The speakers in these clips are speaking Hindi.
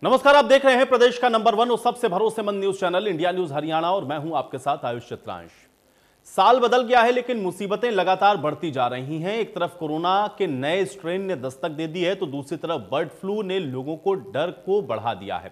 नमस्कार, आप देख रहे हैं प्रदेश का नंबर 1 और सबसे भरोसेमंद news channel India news Haryana और मैं हूं आपके साथ आयुष चित्रांश। साल बदल गया है लेकिन मुसीबतें लगातार बढ़ती जा रही हैं। एक तरफ कोरोना के नए स्ट्रेन ने दस्तक दे दी है तो दूसरी तरफ बर्ड फ्लू ने लोगों को डर को बढ़ा दिया है।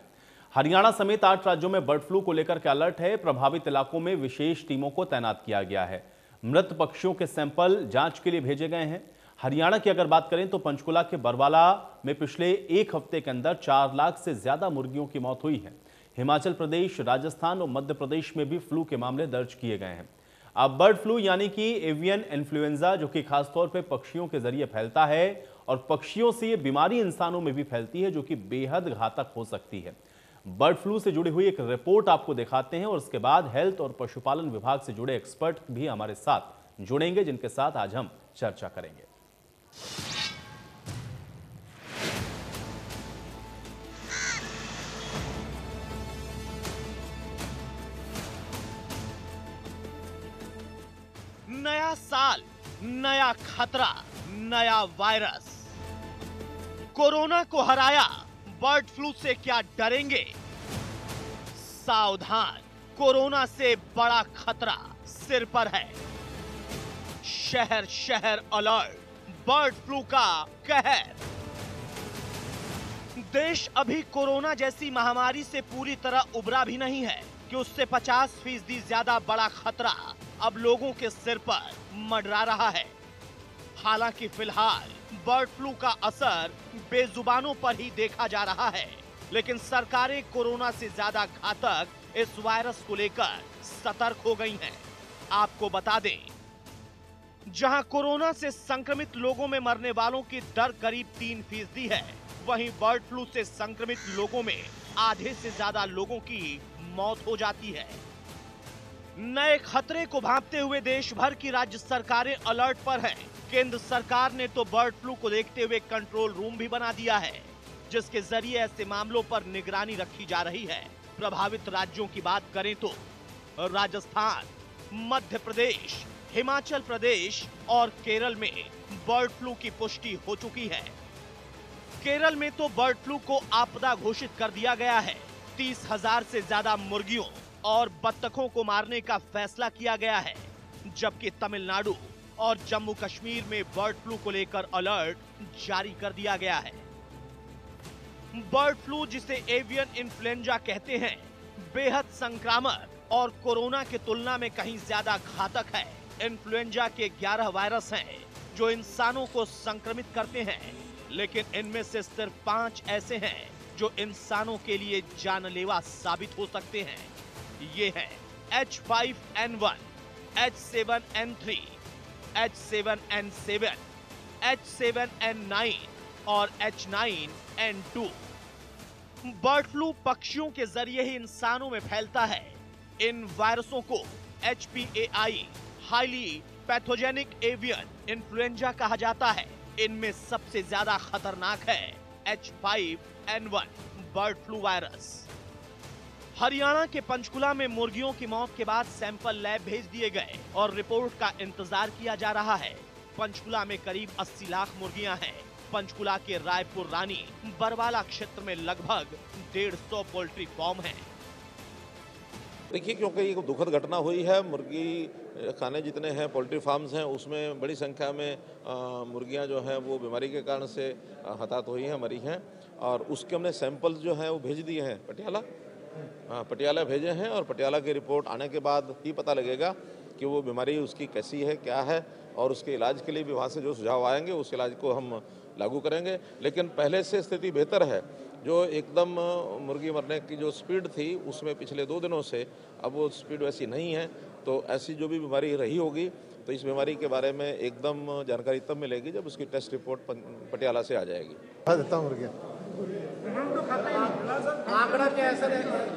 हरियाणा समेत 8 राज्यों में बर्ड फ्लू को लेकर के अलर्ट है। प्रभावित इलाकों में विशेष टीमों को तैनात किया गया है। मृत पक्षियों के सैंपल जांच के लिए भेजे गए हैं। हरियाणा की अगर बात करें तो पंचकुला के बरवाला में पिछले एक हफ्ते के अंदर 4 लाख से ज्यादा मुर्गियों की मौत हुई है। हिमाचल प्रदेश, राजस्थान और मध्य प्रदेश में भी फ्लू के मामले दर्ज किए गए हैं। अब बर्ड फ्लू यानी कि एवियन इन्फ्लुएंजा, जो कि खासतौर पर पक्षियों के जरिए फैलता है और पक्षियों से ये बीमारी इंसानों में भी फैलती है, जो कि बेहद घातक हो सकती है। बर्ड फ्लू से जुड़ी हुई एक रिपोर्ट आपको दिखाते हैं और उसके बाद हेल्थ और पशुपालन विभाग से जुड़े एक्सपर्ट भी हमारे साथ जुड़ेंगे, जिनके साथ आज हम चर्चा करेंगे। नया साल, नया खतरा, नया वायरस। कोरोना को हराया, बर्ड फ्लू से क्या डरेंगे? सावधान, कोरोना से बड़ा खतरा सिर पर है। शहर शहर अलर्ट, बर्ड फ्लू का कहर। देश अभी कोरोना जैसी महामारी से पूरी तरह उबरा भी नहीं है कि उससे 50% ज्यादा बड़ा खतरा अब लोगों के सिर पर मंडरा रहा है। हालांकि फिलहाल बर्ड फ्लू का असर बेजुबानों पर ही देखा जा रहा है, लेकिन सरकारें कोरोना से ज्यादा घातक इस वायरस को लेकर सतर्क हो गई हैं। आपको बता दें, जहां कोरोना से संक्रमित लोगों में मरने वालों की दर करीब 3% है, वहीं बर्ड फ्लू से संक्रमित लोगों में आधे से ज्यादा लोगों की मौत हो जाती है। नए खतरे को भांपते हुए देश भर की राज्य सरकारें अलर्ट पर हैं। केंद्र सरकार ने तो बर्ड फ्लू को देखते हुए कंट्रोल रूम भी बना दिया है, जिसके जरिए ऐसे मामलों पर निगरानी रखी जा रही है। प्रभावित राज्यों की बात करें तो राजस्थान, मध्य प्रदेश, हिमाचल प्रदेश और केरल में बर्ड फ्लू की पुष्टि हो चुकी है। केरल में तो बर्ड फ्लू को आपदा घोषित कर दिया गया है। 30,000 से ज्यादा मुर्गियों और बत्तखों को मारने का फैसला किया गया है, जबकि तमिलनाडु और जम्मू कश्मीर में बर्ड फ्लू को लेकर अलर्ट जारी कर दिया गया है। बर्ड फ्लू, जिसे एवियन इन्फ्लुएंजा कहते हैं, बेहद संक्रामक और कोरोना की तुलना में कहीं ज्यादा घातक है। इन्फ्लुएंजा के 11 वायरस हैं जो इंसानों को संक्रमित करते हैं, लेकिन इनमें से सिर्फ 5 ऐसे हैं जो इंसानों के लिए जानलेवा साबित हो सकते हैं। ये हैं H5N1, H7N3, H7N7, H7N9 और H9N2। बर्ड फ्लू पक्षियों के जरिए ही इंसानों में फैलता है। इन वायरसों को HPAI, highly pathogenic avian influenza कहा जाता है। इनमें सबसे ज्यादा खतरनाक है H5N1 bird flu virus. Haryana के पंचकुला में मुर्गियों की मौत के बाद सैंपल लैब भेज दिए गए और रिपोर्ट का इंतजार किया जा रहा है। पंचकुला में करीब 80 लाख मुर्गियां हैं। पंचकुला के रायपुर रानी बरवाला क्षेत्र में लगभग 150 पोल्ट्री फार्म हैं। देखिए, क्योंकि ये दुखद घटना हुई है, मुर्गी खाने जितने हैं पोल्ट्री फार्म्स हैं, उसमें बड़ी संख्या में मुर्गियां जो हैं वो बीमारी के कारण से हताहत हुई हैं, मरी हैं, और उसके हमने सैंपल्स जो हैं वो भेज दिए हैं पटियाला भेजे हैं, और पटियाला की रिपोर्ट आने के बाद ही पता लगेगा कि वो बीमारी उसकी कैसी है, क्या है, और उसके इलाज के लिए भी वहाँ से जो सुझाव आएंगे उस इलाज को हम लागू करेंगे। लेकिन पहले से स्थिति बेहतर है। जो एकदम मुर्गी मरने की जो स्पीड थी उसमें पिछले 2 दिनों से अब वो स्पीड वैसी नहीं है। तो ऐसी जो भी बीमारी रही होगी तो इस बीमारी के बारे में एकदम जानकारी तब मिलेगी जब उसकी टेस्ट रिपोर्ट पटियाला से आ जाएगी। आंकड़ा क्या है सर?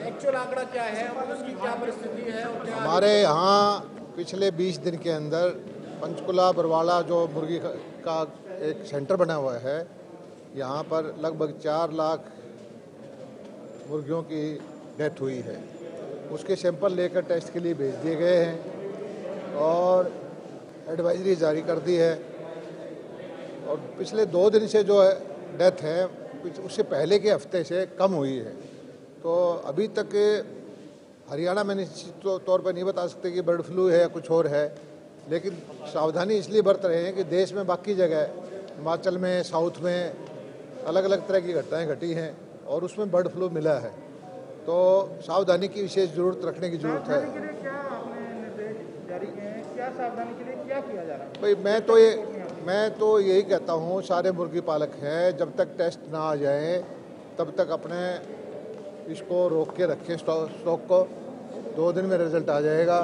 एक्चुअल आंकड़ा क्या है और उसकी क्या परिस्थिति है? और क्या हमारे यहाँ पिछले 20 दिन के अंदर पंचकुला बरवाला जो मुर्गी का एक सेंटर बना हुआ है, यहाँ पर लगभग 4 लाख मुर्गियों की डेथ हुई है। उसके सैंपल लेकर टेस्ट के लिए भेज दिए गए हैं और एडवाइजरी जारी कर दी है। और पिछले 2 दिन से जो डेथ है उससे पहले के हफ्ते से कम हुई है। तो अभी तक हरियाणा में निश्चित तौर पर नहीं बता सकते कि बर्ड फ्लू है या कुछ और है, लेकिन सावधानी इसलिए बरत रहे हैं कि देश में बाकी जगह हिमाचल में, साउथ में अलग अलग तरह की घटनाएं घटी हैं और उसमें बर्ड फ्लू मिला है। तो सावधानी की विशेष जरूरत रखने की जरूरत है। सावधानी के लिए क्या आपने निर्देश जारी किए हैं? क्या सावधानी के लिए क्या किया जा रहा है? भाई मैं तो यही कहता हूँ, सारे मुर्गी पालक हैं, जब तक टेस्ट ना आ जाए तब तक अपने इसको रोक के रखें, स्टॉक को। 2 दिन में रिजल्ट आ जाएगा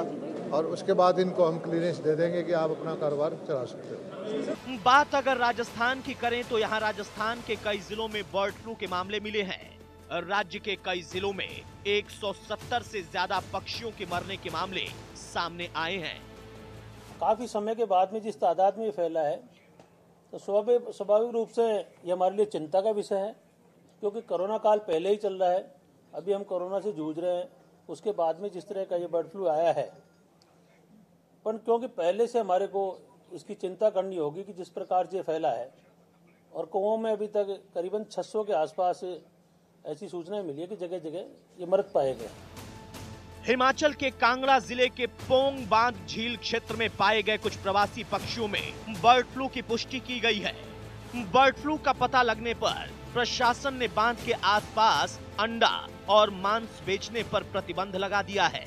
और उसके बाद इनको हम क्लीयरेंस दे देंगे कि आप अपना कारोबार चला सकते हो। बात अगर राजस्थान की करें तो यहाँ राजस्थान के कई जिलों में बर्ड फ्लू के मामले मिले हैं। राज्य के कई जिलों में 170 से ज्यादा पक्षियों के मरने के मामले सामने आए हैं। काफ़ी समय के बाद में जिस तादाद में ये फैला है तो स्वाभाविक रूप से ये हमारे लिए चिंता का विषय है, क्योंकि कोरोना काल पहले ही चल रहा है, अभी हम कोरोना से जूझ रहे हैं, उसके बाद में जिस तरह का ये बर्ड फ्लू आया है। पर क्योंकि पहले से हमारे को इसकी चिंता करनी होगी कि जिस प्रकार से फैला है, और कौओं में अभी तक करीबन 600 के आसपास ऐसी सूचनाएं मिली है कि जगह जगह ये मृत पाए गए। हिमाचल के कांगड़ा जिले के पोंग बांध झील क्षेत्र में पाए गए कुछ प्रवासी पक्षियों में बर्ड फ्लू की पुष्टि की गई है। बर्ड फ्लू का पता लगने पर प्रशासन ने बांध के आसपास अंडा और मांस बेचने पर प्रतिबंध लगा दिया है।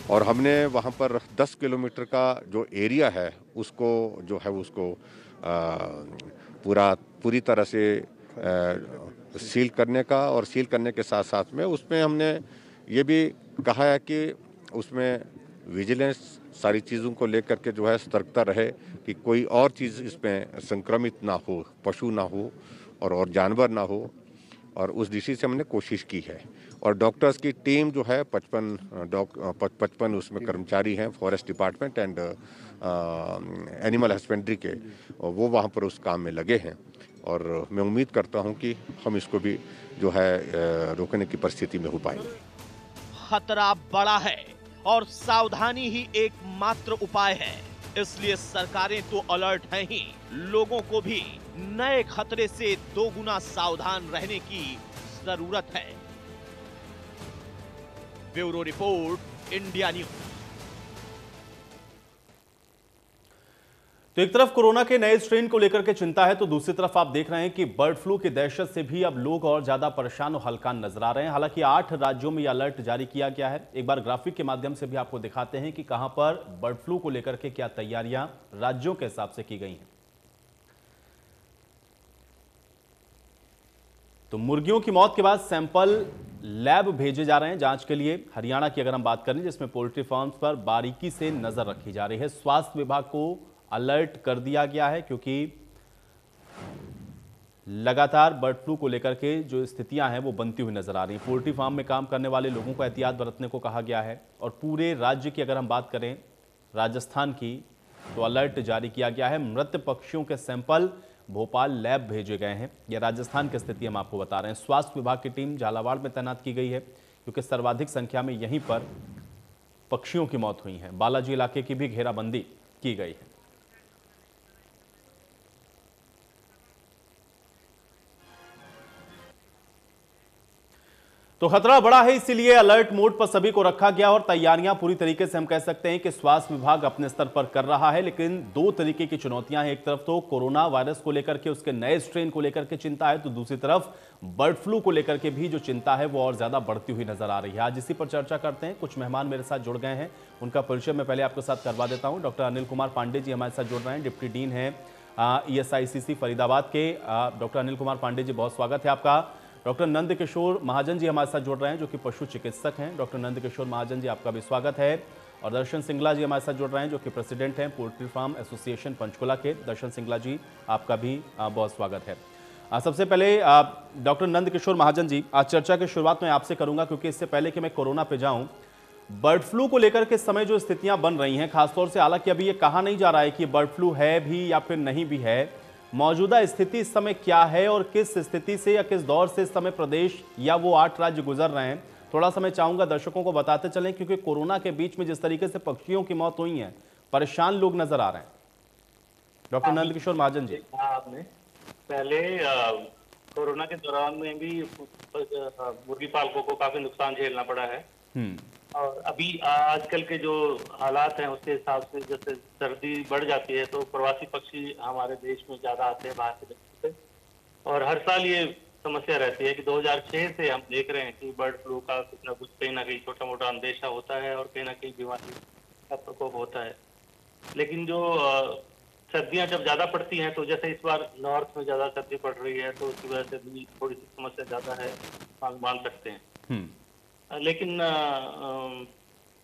और हमने वहां पर 10 किलोमीटर का जो एरिया है उसको जो है उसको पूरी तरह से सील करने का, और सील करने के साथ साथ में उसमें हमने ये भी कहा है कि उसमें विजिलेंस सारी चीज़ों को लेकर के जो है सतर्कता रहे कि कोई और चीज़ इसमें संक्रमित ना हो, पशु ना हो और जानवर ना हो, और उस दृष्टि से हमने कोशिश की है। और डॉक्टर्स की टीम जो है 55 उसमें कर्मचारी हैं forest department and animal husbandry के, वो वहाँ पर उस काम में लगे हैं। और मैं उम्मीद करता हूँ कि हम इसको भी जो है रोकने की परिस्थिति में हो पाएंगे। खतरा बड़ा है और सावधानी ही एकमात्र उपाय है, इसलिए सरकारें तो अलर्ट हैं ही, लोगों को भी नए खतरे से 2 गुना सावधान रहने की जरूरत है। Bureau report, India news. तो एक तरफ कोरोना के नए स्ट्रेन को लेकर के चिंता है, तो दूसरी तरफ आप देख रहे हैं कि बर्ड फ्लू की दहशत से भी अब लोग और ज्यादा परेशान और हलकान नजर आ रहे हैं। हालांकि 8 राज्यों में यह अलर्ट जारी किया गया है। एक बार ग्राफिक के माध्यम से भी आपको दिखाते हैं कि कहां पर बर्ड फ्लू को लेकर के क्या तैयारियां राज्यों के हिसाब से की गई हैं। तो मुर्गियों की मौत के बाद सैंपल लैब भेजे जा रहे हैं जांच के लिए। हरियाणा की अगर हम बात करें, जिसमें पोल्ट्री फार्म्स पर बारीकी से नजर रखी जा रही है। स्वास्थ्य विभाग को अलर्ट कर दिया गया है, क्योंकि लगातार बर्ड फ्लू को लेकर के जो स्थितियां हैं वो बनती हुई नजर आ रही हैं। पोल्ट्री फार्म में काम करने वाले लोगों को एहतियात बरतने को कहा गया है। और पूरे राज्य की अगर हम बात करें, राजस्थान की, तो अलर्ट जारी किया गया है। मृत पक्षियों के सैंपल भोपाल लैब भेजे गए हैं। यह राजस्थान की स्थिति हम आपको बता रहे हैं। स्वास्थ्य विभाग की टीम झालावाड़ में तैनात की गई है, क्योंकि सर्वाधिक संख्या में यहीं पर पक्षियों की मौत हुई है। बालाजी इलाके की भी घेराबंदी की गई है। तो खतरा बड़ा है, इसीलिए अलर्ट मोड पर सभी को रखा गया और तैयारियां पूरी तरीके से हम कह सकते हैं कि स्वास्थ्य विभाग अपने स्तर पर कर रहा है। लेकिन 2 तरीके की चुनौतियां हैं। एक तरफ तो कोरोना वायरस को लेकर के, उसके नए स्ट्रेन को लेकर के चिंता है, तो दूसरी तरफ बर्ड फ्लू को लेकर के भी जो चिंता है वो और ज्यादा बढ़ती हुई नजर आ रही है। आज इसी पर चर्चा करते हैं। कुछ मेहमान मेरे साथ जुड़ गए हैं, उनका परिचय मैं पहले आपके साथ करवा देता हूं। डॉक्टर अनिल कुमार पांडे जी हमारे साथ जुड़ रहे हैं, डिप्टी डीन है ESICC फरीदाबाद के। डॉक्टर अनिल कुमार पांडे जी, बहुत स्वागत है आपका। डॉक्टर नंद किशोर महाजन जी हमारे साथ जुड़ रहे हैं, जो कि पशु चिकित्सक हैं। डॉक्टर नंद किशोर महाजन जी, आपका भी स्वागत है। और दर्शन सिंगला जी हमारे साथ जुड़ रहे हैं, जो कि प्रेसिडेंट हैं पोल्ट्री फार्म एसोसिएशन पंचकुला के। दर्शन सिंगला जी, आपका भी बहुत स्वागत है। सबसे पहले डॉक्टर नंद किशोर महाजन जी, आज चर्चा की शुरुआत मैं आपसे करूंगा, क्योंकि इससे पहले कि मैं कोरोना पे जाऊं, बर्ड फ्लू को लेकर के समय जो स्थितियां बन रही हैं, खासतौर से, हालांकि अभी ये कहा नहीं जा रहा है कि बर्ड फ्लू है भी या फिर नहीं भी है, मौजूदा स्थिति इस समय क्या है और किस स्थिति से या किस दौर से इस समय प्रदेश या वो 8 राज्य गुजर रहे हैं, थोड़ा सा मैं चाहूंगा दर्शकों को बताते चलें, क्योंकि कोरोना के बीच में जिस तरीके से पक्षियों की मौत हुई है, परेशान लोग नजर आ रहे हैं। डॉक्टर नंद किशोर महाजन जी, आपने पहले कोरोना के दौरान में भी मुर्गी पालकों को काफी नुकसान झेलना पड़ा है। और अभी आजकल के जो हालात हैं उसके हिसाब से जैसे सर्दी बढ़ जाती है तो प्रवासी पक्षी हमारे देश में ज्यादा आते हैं बाहर के देशों से। और हर साल ये समस्या रहती है कि 2006 से हम देख रहे हैं कि बर्ड फ्लू का कुछ ना कहीं छोटा मोटा अंदेशा होता है और कहीं ना कहीं बीमारी का प्रकोप होता है। लेकिन जो सर्दियां जब ज्यादा पड़ती हैं तो जैसे इस बार नॉर्थ में ज्यादा सर्दी पड़ रही है तो उसकी वजह से भी थोड़ी सी समस्या ज्यादा है, मान सकते हैं। लेकिन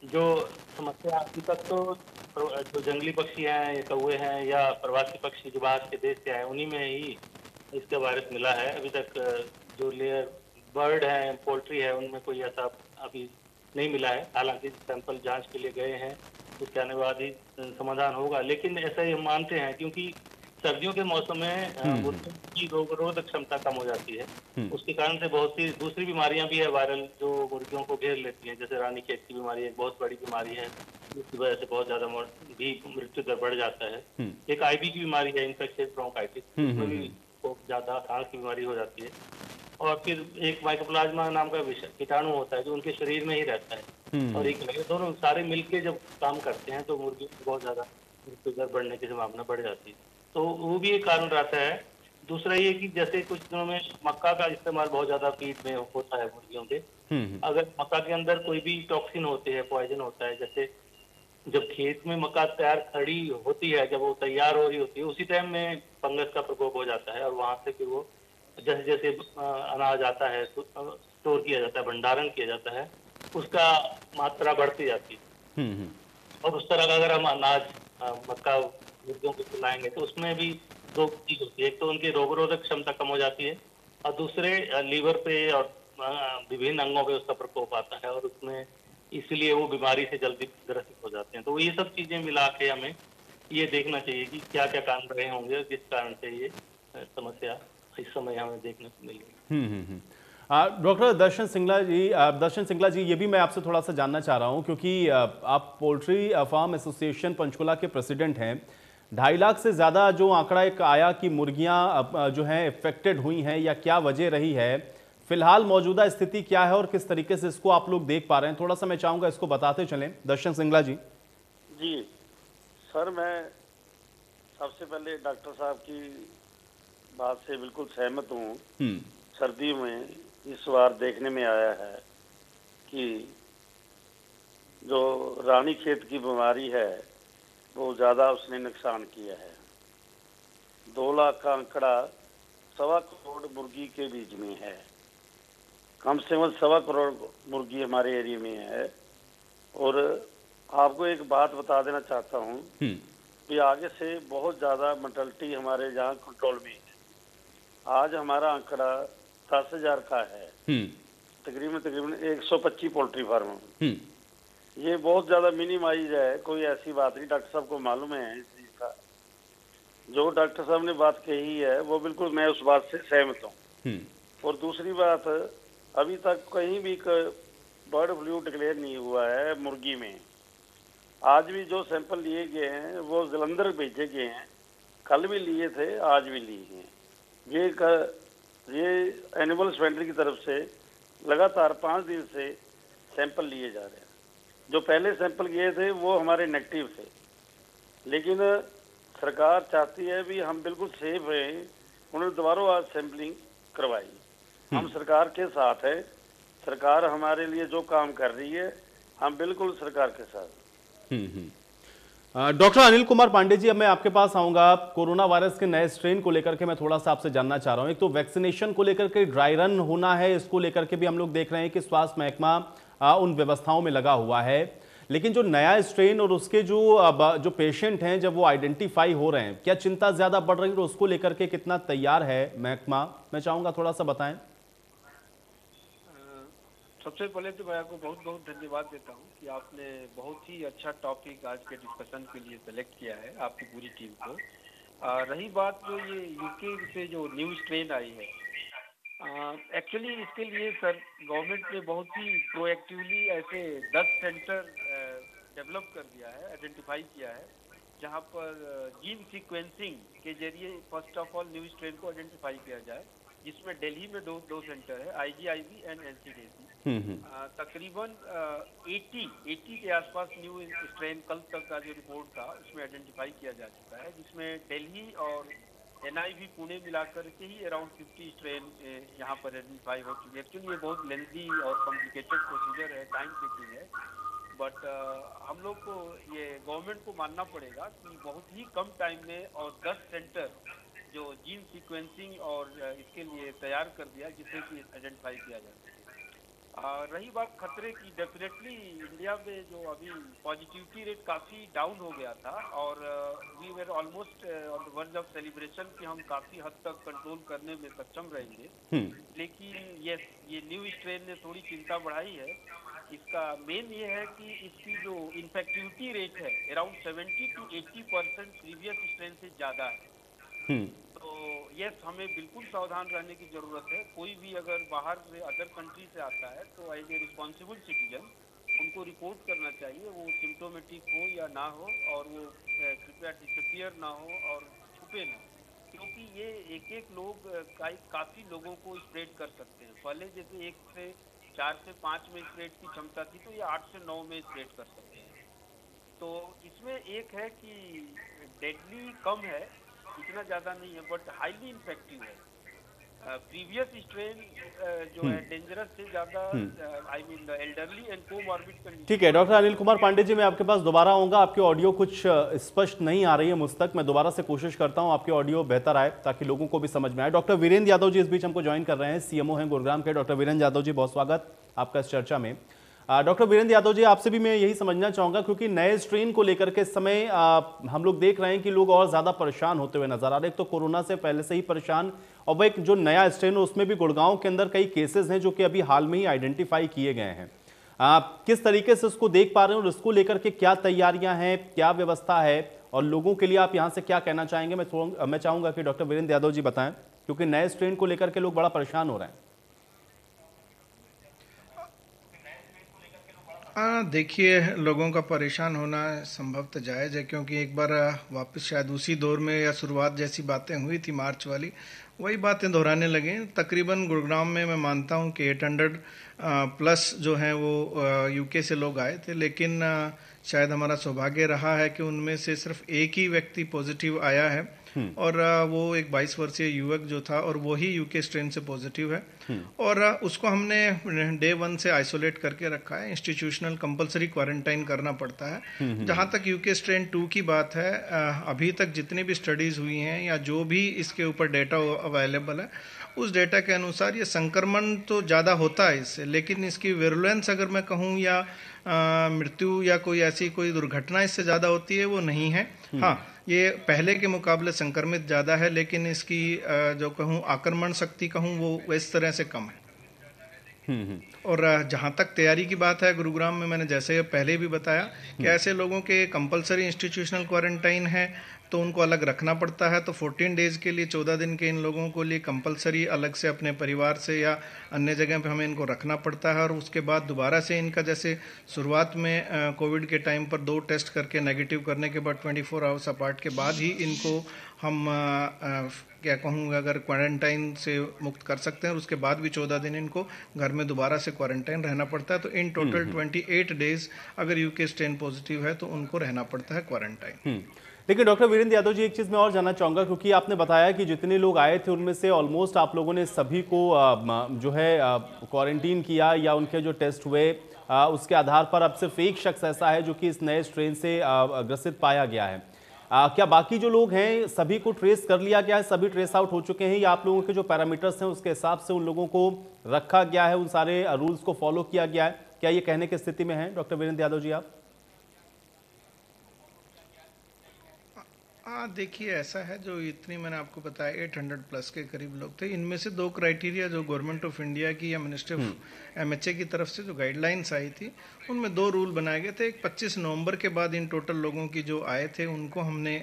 जो समस्या अभी तक तो जो जंगली पक्षी हैं या कौवे हैं या प्रवासी पक्षी जो बाहर के देश से आए उन्हीं में ही इसका वायरस मिला है। अभी तक जो लेयर बर्ड है, पोल्ट्री है, उनमें कोई ऐसा अभी नहीं मिला है। हालांकि सैंपल जांच के लिए गए हैं, उसके आने बाद ही समाधान होगा। लेकिन ऐसा ही हम मानते हैं क्योंकि सर्दियों के मौसम में मुर्गियों की रोग क्षमता कम हो जाती है। उसके कारण से बहुत सी दूसरी बीमारियां भी है वायरल जो मुर्गियों को घेर लेती हैं। जैसे रानीखेत की बीमारी एक बहुत बड़ी बीमारी है जिसकी वजह से बहुत ज्यादा भी मृत्यु दर बढ़ जाता है। एक आईबी की बीमारी है, इन्फेक्शियस ब्रोंकाइटिस, उसमें भी बहुत ज्यादा सांस की बीमारी हो जाती है। और फिर एक माइकोप्लाज्मा नाम का कीटाणु होता है जो उनके शरीर में ही रहता है और एक दोनों सारे मिलके जब काम करते हैं तो मुर्गी को बहुत ज्यादा मृत्यु दर बढ़ने की संभावना बढ़ जाती है। तो वो भी एक कारण रहता है। दूसरा ये कि जैसे कुछ दिनों में मक्का का इस्तेमाल बहुत ज्यादा फीड में होता है मुर्गियों के। अगर मक्का के अंदर कोई भी टॉक्सिन होते हैं, पॉइजन होता है, जैसे जब खेत में मक्का तैयार खड़ी होती है, जब वो तैयार हो रही होती है उसी टाइम में फंगस का प्रकोप हो जाता है और वहां से फिर वो जैसे जैसे अनाज आता है स्टोर किया जाता है, भंडारण किया जाता है, उसका मात्रा बढ़ती जाती है। और उस तरह का अगर हम अनाज मक्का मुर्गियों को खिलाएंगे तो उसमें भी दो चीज होती है। एक तो उनकी रोगरोधक क्षमता कम हो जाती है और दूसरे लीवर पे और विभिन्न अंगों पे उसका प्रकोप आता है और उसमें इसलिए वो बीमारी से जल्दी ग्रसित हो जाते हैं। तो ये सब चीजें मिला के हमें ये देखना चाहिए कि क्या क्या कारण रहे होंगे और जिस कारण से ये समस्या इस समय हमें देखने को मिल रही है। डॉक्टर दर्शन सिंगला जी, ये भी मैं आपसे थोड़ा सा जानना चाह रहा हूं क्योंकि आप पोल्ट्री फार्म एसोसिएशन पंचकुला के प्रेसिडेंट हैं। 2.5 लाख से ज़्यादा जो आंकड़ा एक आया कि मुर्गियां जो हैं इफेक्टेड हुई हैं या क्या वजह रही है, फिलहाल मौजूदा स्थिति क्या है और किस तरीके से इसको आप लोग देख पा रहे हैं, थोड़ा सा मैं चाहूँगा इसको बताते चलें। दर्शन सिंगला जी। जी सर, मैं सबसे पहले डॉक्टर साहब की बात से बिल्कुल सहमत हूँ। सर्दियों में इस बार देखने में आया है कि जो रानीखेत की बीमारी है वो ज़्यादा उसने नुकसान किया है। 2 लाख का आंकड़ा 1.25 करोड़ मुर्गी के बीच में है। कम से कम 1.25 करोड़ मुर्गी हमारे एरिया में है। और आपको एक बात बता देना चाहता हूँ कि आगे से बहुत ज़्यादा मोर्टेलिटी हमारे यहाँ कंट्रोल में है। आज हमारा आंकड़ा 10,000 का है, तकरीबन 125 पोल्ट्री फार्म। ये बहुत ज्यादा मिनिमाइज है, कोई ऐसी बात नहीं। डॉक्टर साहब को मालूम है इस चीज का। जो डॉक्टर साहब ने बात कही है वो बिल्कुल मैं उस बात से सहमत हूँ। और दूसरी बात, अभी तक कहीं भी बर्ड फ्लू डिक्लेयर नहीं हुआ है मुर्गी में। आज भी जो सैंपल लिए गए हैं वो जलंधर भेजे गए हैं, कल भी लिए थे, आज भी लिए हैं। ये एनिमल हस्बेंड्री की तरफ से लगातार 5 दिन से सैंपल लिए जा रहे हैं। जो पहले सैंपल गए थे वो हमारे नेगेटिव थे, लेकिन सरकार चाहती है भी हम बिल्कुल सेफ हैं। उन्होंने दोबारा आज सैंपलिंग करवाई। हम सरकार के साथ है, सरकार हमारे लिए जो काम कर रही है हम बिल्कुल सरकार के साथ। डॉक्टर अनिल कुमार पांडे जी, अब मैं आपके पास आऊंगा। कोरोना वायरस के नए स्ट्रेन को लेकर के मैं थोड़ा सा आपसे जानना चाह रहा हूं। एक तो वैक्सीनेशन को लेकर के ड्राई रन होना है, इसको लेकर के भी हम लोग देख रहे हैं कि स्वास्थ्य महकमा उन व्यवस्थाओं में लगा हुआ है। लेकिन जो नया स्ट्रेन और उसके जो पेशेंट हैं जब वो आइडेंटिफाई हो रहे हैं, क्या चिंता ज्यादा बढ़ रही है और उसको लेकर के कितना तैयार है महकमा, मैं चाहूंगा थोड़ा सा बताएं। सबसे पहले तो मैं आपको बहुत बहुत धन्यवाद देता हूं कि आपने बहुत ही अच्छा टॉपिक आज के डिस्कशन के लिए सेलेक्ट किया है, आपकी पूरी टीम को। रही बात जो ये यूके से जो न्यू स्ट्रेन आई है, एक्चुअली इसके लिए सर गवर्नमेंट ने बहुत ही प्रोएक्टिवली ऐसे 10 सेंटर डेवलप कर दिया है, आइडेंटिफाई किया है, जहां पर जीन सीक्वेंसिंग के जरिए first of all new strain को आइडेंटिफाई किया जाए। जिसमें दिल्ली में दो सेंटर है, IGIB एंड NCDC। तकरीबन 80 के आसपास न्यू स्ट्रेन कल तक का जो रिपोर्ट था उसमें आइडेंटिफाई किया जा चुका है, जिसमें दिल्ली और NIV पुणे मिलाकर के ही अराउंड 50 स्ट्रेन यहाँ पर आइडेंटिफाई हो चुकी है। एक्चुअली ये बहुत लेंथी और कॉम्प्लिकेटेड प्रोसीजर है, टाइम टेकिंग है, बट हम लोग को ये गवर्नमेंट को मानना पड़ेगा कि बहुत ही कम टाइम में और 10 सेंटर जो जीन सीक्वेंसिंग और इसके लिए तैयार कर दिया जिससे कि आइडेंटिफाई किया जा सके। रही बात खतरे की, डेफिनेटली इंडिया में जो अभी पॉजिटिविटी रेट काफ़ी डाउन हो गया था और we were almost on the verge of celebration कि हम काफ़ी हद तक कंट्रोल करने में सक्षम रहेंगे, लेकिन ये न्यू स्ट्रेन ने थोड़ी चिंता बढ़ाई है। इसका मेन ये है कि इसकी जो इन्फेक्टिविटी रेट है अराउंड 70 to 80% प्रीवियस स्ट्रेन से ज़्यादा है। तो यस, हमें बिल्कुल सावधान रहने की जरूरत है। कोई भी अगर बाहर से अदर कंट्री से आता है तो एज ए रिस्पॉन्सिबल सिटीजन उनको रिपोर्ट करना चाहिए, वो सिम्टोमेटिक हो या ना हो, और वो कृपया डिसअपियर ना हो और छुपे ना, क्योंकि ये एक लोग काफ़ी लोगों को स्प्रेड कर सकते हैं। पहले जैसे 1 से 4 से 5 में स्प्रेड की क्षमता थी, तो ये 8 से 9 में स्प्रेड कर सकते हैं। तो इसमें एक है कि डेडली कम है, इतना ज़्यादा नहीं है, बट हाईली इन्फेक्टिव है। प्रीवियस स्ट्रेन जो है डेंजरस से ज़्यादा, I mean elderly and comorbid condition. ठीक है डॉक्टर अनिल कुमार पांडे जी, मैं आपके पास दोबारा आऊँगा। आपकी ऑडियो कुछ स्पष्ट नहीं आ रही है मुझ तक, मैं दोबारा से कोशिश करता हूँ आपकी ऑडियो बेहतर आए ताकि लोगों को भी समझ में आए। डॉक्टर वीरेंद्र यादव जी इस बीच हमको ज्वाइन कर रहे हैं, CMO हैं गुरुग्राम के। डॉक्टर वीरेंद्र यादव जी, बहुत स्वागत आपका इस चर्चा में। डॉक्टर वीरेंद्र यादव जी, आपसे भी मैं यही समझना चाहूँगा, क्योंकि नए स्ट्रेन को लेकर के इस समय हम लोग देख रहे हैं कि लोग और ज़्यादा परेशान होते हुए नजर आ रहे हैं। तो कोरोना से पहले से ही परेशान, और वो एक जो नया स्ट्रेन है उसमें भी गुड़गांव के अंदर कई केसेस हैं जो कि अभी हाल में ही आइडेंटिफाई किए गए हैं। किस तरीके से उसको देख पा रहे हैं और इसको लेकर के क्या तैयारियां हैं, क्या व्यवस्था है, और लोगों के लिए आप यहाँ से क्या कहना चाहेंगे? मैं चाहूँगा कि डॉक्टर वीरेंद्र यादव जी बताएं, क्योंकि नए स्ट्रेन को लेकर के लोग बड़ा परेशान हो रहे हैं। देखिए, लोगों का परेशान होना संभवतः जायज़ है, क्योंकि एक बार वापस शायद उसी दौर में या शुरुआत जैसी बातें हुई थी मार्च वाली, वही बातें दोहराने लगे। तकरीबन गुरुग्राम में मैं मानता हूं कि 800 प्लस जो हैं वो यूके से लोग आए थे, लेकिन शायद हमारा सौभाग्य रहा है कि उनमें से सिर्फ एक ही व्यक्ति पॉजिटिव आया है, और वो एक 22 वर्षीय युवक जो था, और वो ही यूके स्ट्रेन से पॉजिटिव है, और उसको हमने डे 1 से आइसोलेट करके रखा है। इंस्टीट्यूशनल कंपलसरी क्वारंटाइन करना पड़ता है। जहां तक यूके स्ट्रेन 2 की बात है, अभी तक जितनी भी स्टडीज हुई हैं या जो भी इसके ऊपर डेटा अवेलेबल है, उस डेटा के अनुसार ये संक्रमण तो ज़्यादा होता है इससे, लेकिन इसकी विरुलेंस अगर मैं कहूँ या मृत्यु या कोई ऐसी कोई दुर्घटना इससे ज़्यादा होती है, वो नहीं है। हाँ, ये पहले के मुकाबले संक्रमित ज़्यादा है, लेकिन इसकी जो कहूँ आक्रमण शक्ति कहूँ वो इस तरह से कम है। और जहाँ तक तैयारी की बात है, गुरुग्राम में मैंने जैसे पहले भी बताया कि ऐसे लोगों के कंपलसरी इंस्टीट्यूशनल क्वारंटाइन है, तो उनको अलग रखना पड़ता है। तो 14 डेज के लिए, 14 दिन के इन लोगों को लिए कंपलसरी अलग से अपने परिवार से या अन्य जगह पे हमें इनको रखना पड़ता है। और उसके बाद दोबारा से इनका, जैसे शुरुआत में कोविड के टाइम पर 2 टेस्ट करके नेगेटिव करने के बाद 24 आवर्स अपार्ट के बाद ही इनको हम क्या कहूँगा, अगर क्वारंटाइन से मुक्त कर सकते हैं, और उसके बाद भी 14 दिन इनको घर में दोबारा से क्वारंटाइन रहना पड़ता है। तो इन टोटल 28 डेज अगर यूके स्ट्रेन पॉजिटिव है तो उनको रहना पड़ता है क्वारंटाइन। लेकिन डॉक्टर वीरेंद्र यादव जी, एक चीज़ मैं और जानना चाहूँगा, क्योंकि आपने बताया कि जितने लोग आए थे उनमें से ऑलमोस्ट आप लोगों ने सभी को जो है क्वारंटीन किया या उनके जो टेस्ट हुए उसके आधार पर अब सिर्फ एक शख्स ऐसा है जो कि इस नए स्ट्रेन से ग्रसित पाया गया है। क्या बाकी जो लोग हैं सभी को ट्रेस कर लिया गया है, सभी ट्रेस आउट हो चुके हैं, या आप लोगों के जो पैरामीटर्स हैं उसके हिसाब से उन लोगों को रखा गया है, उन सारे रूल्स को फॉलो किया गया है? क्या ये कहने की स्थिति में है डॉक्टर वीरेंद्र यादव जी आप? देखिए, ऐसा है, जो इतनी मैंने आपको बताया 800 प्लस के करीब लोग थे। इनमें से 2 क्राइटेरिया जो गवर्नमेंट ऑफ इंडिया की या मिनिस्ट्री ऑफ MHA की तरफ से जो गाइडलाइंस आई थी, उनमें 2 रूल बनाए गए थे। एक 25 नवंबर के बाद इन टोटल लोगों की जो आए थे उनको हमने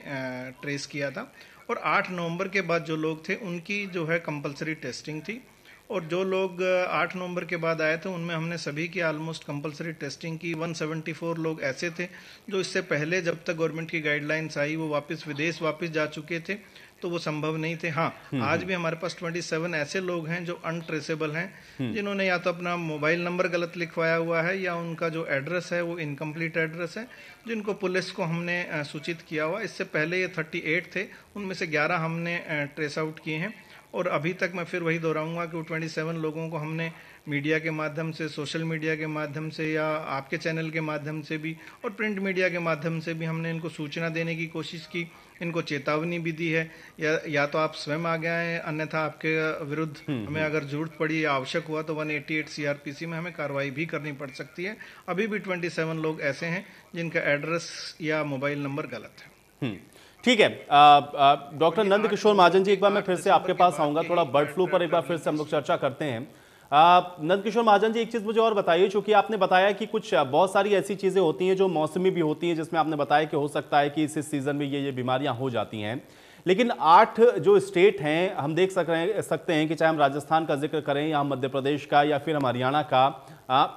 ट्रेस किया था, और 8 नवंबर के बाद जो लोग थे उनकी जो है कंपलसरी टेस्टिंग थी। और जो लोग 8 नवंबर के बाद आए थे उनमें हमने सभी की ऑलमोस्ट कंपलसरी टेस्टिंग की। 174 लोग ऐसे थे जो इससे पहले जब तक गवर्नमेंट की गाइडलाइंस आई वो विदेश वापस जा चुके थे, तो वो संभव नहीं थे। हाँ, आज भी हमारे पास 27 ऐसे लोग हैं जो अनट्रेसेबल हैं, जिन्होंने या तो अपना मोबाइल नंबर गलत लिखवाया हुआ है या उनका जो एड्रेस है वो इनकम्प्लीट एड्रेस है, जिनको पुलिस को हमने सूचित किया हुआ। इससे पहले ये 38 थे, उनमें से 11 हमने ट्रेस आउट किए हैं। और अभी तक मैं फिर वही दोहराऊंगा कि वो 27 लोगों को हमने मीडिया के माध्यम से, सोशल मीडिया के माध्यम से या आपके चैनल के माध्यम से भी और प्रिंट मीडिया के माध्यम से भी हमने इनको सूचना देने की कोशिश की, इनको चेतावनी भी दी है या तो आप स्वयं आ गए हैं, अन्यथा आपके विरुद्ध हमें अगर जरूरत पड़ी या आवश्यक हुआ तो 188 सीआरपीसी में हमें कार्रवाई भी करनी पड़ सकती है। अभी भी 27 लोग ऐसे हैं जिनका एड्रेस या मोबाइल नंद गलत है। ठीक है। डॉक्टर नंद किशोर महाजन जी, एक बार मैं फिर से आपके पास आऊंगा, थोड़ा बर्ड फ्लू पर एक बार फिर से हम लोग चर्चा करते हैं। नंद किशोर महाजन जी, एक चीज मुझे और बताइए, चूंकि आपने बताया कि कुछ बहुत सारी ऐसी चीजें होती हैं जो मौसमी भी होती हैं, जिसमें आपने बताया कि हो सकता है कि इस सीजन में ये बीमारियां हो जाती हैं, लेकिन 8 जो स्टेट हैं हम देख सकते हैं कि चाहे हम राजस्थान का जिक्र करें या हम मध्य प्रदेश का या फिर हम हरियाणा का,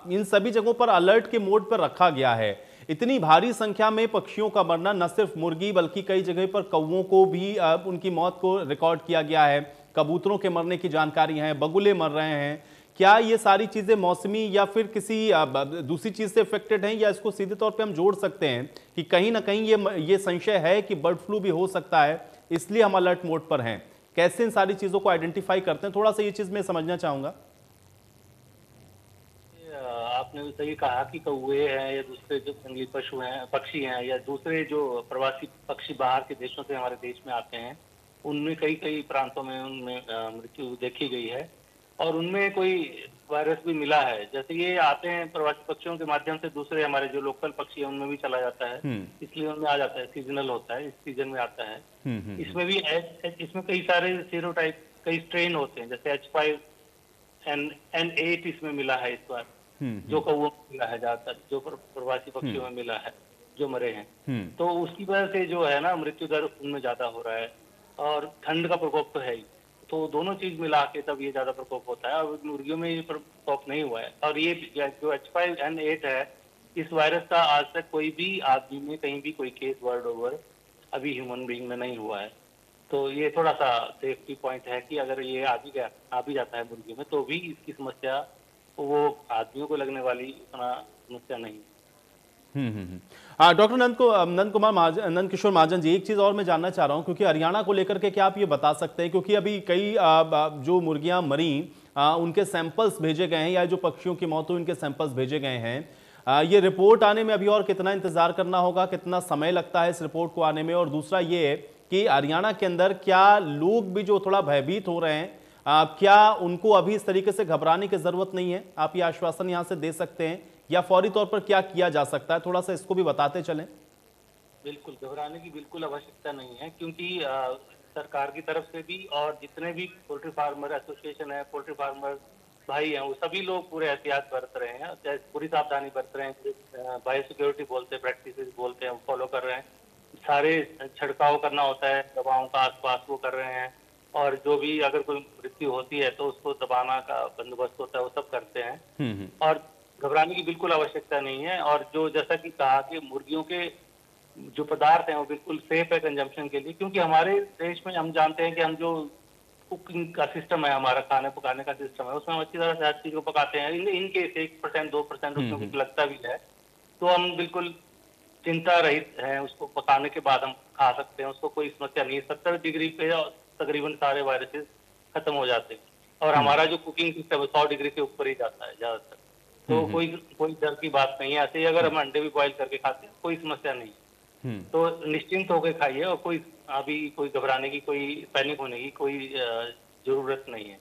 इन सभी जगहों पर अलर्ट के मोड पर रखा गया है। इतनी भारी संख्या में पक्षियों का मरना, न सिर्फ मुर्गी बल्कि कई जगह पर कौवों को भी उनकी मौत को रिकॉर्ड किया गया है, कबूतरों के मरने की जानकारी है, बगुले मर रहे हैं। क्या ये सारी चीजें मौसमी या फिर किसी दूसरी चीज से इफेक्टेड हैं, या इसको सीधे तौर पे हम जोड़ सकते हैं कि कहीं ना कहीं ये संशय है कि बर्ड फ्लू भी हो सकता है, इसलिए हम अलर्ट मोड पर हैं? कैसे इन सारी चीजों को आइडेंटिफाई करते हैं, थोड़ा सा ये चीज मैं समझना चाहूंगा। आपने भी सही कहा कि कौवे हैं या दूसरे जो जंगली पक्षी हैं या दूसरे जो प्रवासी पक्षी बाहर के देशों से हमारे देश में आते हैं, उनमें कई प्रांतों में उनमें मृत्यु देखी गई है और उनमें कोई वायरस भी मिला है। जैसे ये आते हैं प्रवासी पक्षियों के माध्यम से दूसरे हमारे जो लोकल पक्षी है उनमें भी चला जाता है, इसलिए उनमें आ जाता है, सीजनल होता है, इस सीजन में आता है। इसमें कई सारे सीरोटाइप, कई स्ट्रेन होते हैं, जैसे H5N8 इसमें मिला है इस बार, जो कौवों में मिला है ज्यादातर, जो प्रवासी पक्षियों में मिला है जो मरे हैं, तो उसकी वजह से जो है ना मृत्यु दर उनमें ज्यादा हो रहा है। और ठंड का प्रकोप तो है ही, तो दोनों चीज मिला के तब ये ज्यादा प्रकोप होता है, और मुर्गियों में ये प्रकोप नहीं हुआ है। और ये जो H5N8 है, इस वायरस का आज तक कोई भी आदमी में कहीं भी कोई केस वर्ल्ड ओवर अभी ह्यूमन बीइंग में नहीं हुआ है। तो ये थोड़ा सा सेफ्टी पॉइंट है कि अगर ये आ भी जाता है मुर्गियों में, तो भी इसकी समस्या वो आदमियों को लगने वाली इतना समस्या नहीं। डॉक्टर नंद किशोर महाजन जी, एक चीज और मैं जानना चाह रहा हूं, क्योंकि हरियाणा को लेकर के क्या आप ये बता सकते हैं, क्योंकि अभी कई जो मुर्गियां मरी उनके सैंपल्स भेजे गए हैं, या जो पक्षियों की मौत हुई उनके सैंपल्स भेजे गए हैं, ये रिपोर्ट आने में अभी और कितना इंतजार करना होगा, कितना समय लगता है इस रिपोर्ट को आने में? और दूसरा ये कि हरियाणा के अंदर क्या लोग भी जो थोड़ा भयभीत हो रहे हैं, क्या उनको अभी इस तरीके से घबराने की जरूरत नहीं है? आप ये आश्वासन यहां से दे सकते हैं, या फौरी तौर पर क्या किया जा सकता है, थोड़ा सा इसको भी बताते चलें। बिल्कुल, घबराने की बिल्कुल आवश्यकता नहीं है, क्योंकि सरकार की तरफ से भी और जितने भी पोल्ट्री फार्मर एसोसिएशन है, पोल्ट्री फार्मर भाई हैं, वो सभी लोग पूरे एहतियात बरत रहे हैं, पूरी सावधानी बरत रहे हैं, बायोसिक्योरिटी बोलते हैं, प्रैक्टिसेस बोलते हैं, वो फॉलो कर रहे हैं। सारे छिड़काव करना होता है दवाओं का आसपास, वो कर रहे हैं, और जो भी अगर कोई मृत्यु होती है तो उसको दबाना का बंदोबस्त होता है, वो सब करते हैं। और घबराने की बिल्कुल आवश्यकता नहीं है। और जो जैसा कि कहा कि मुर्गियों के जो पदार्थ हैं वो बिल्कुल सेफ है कंजम्पशन के लिए, क्योंकि हमारे देश में हम जानते हैं कि हम जो कुकिंग का सिस्टम है, हमारा खाने पकाने का सिस्टम है, उसमें हम अच्छी तरह से हर चीज को पकाते हैं। इनके 1% 2% उसमें कुछ लगता भी है तो हम बिल्कुल चिंता रहित हैं, उसको पकाने के बाद हम खा सकते हैं, उसको कोई समस्या नहीं है। 70 डिग्री पे तकरीबन सारे वायरसेस खत्म हो जाते हैं, और हमारा जो कुकिंग सिस्टम है 100 डिग्री से ऊपर ही जाता है ज्यादातर, तो कोई डर की बात नहीं है। ऐसे ही अगर हम अंडे भी बॉईल करके खाते हैं कोई समस्या नहीं, तो निश्चिंत होकर खाइए, और कोई घबराने की, कोई पैनिक होने की कोई जरूरत नहीं है।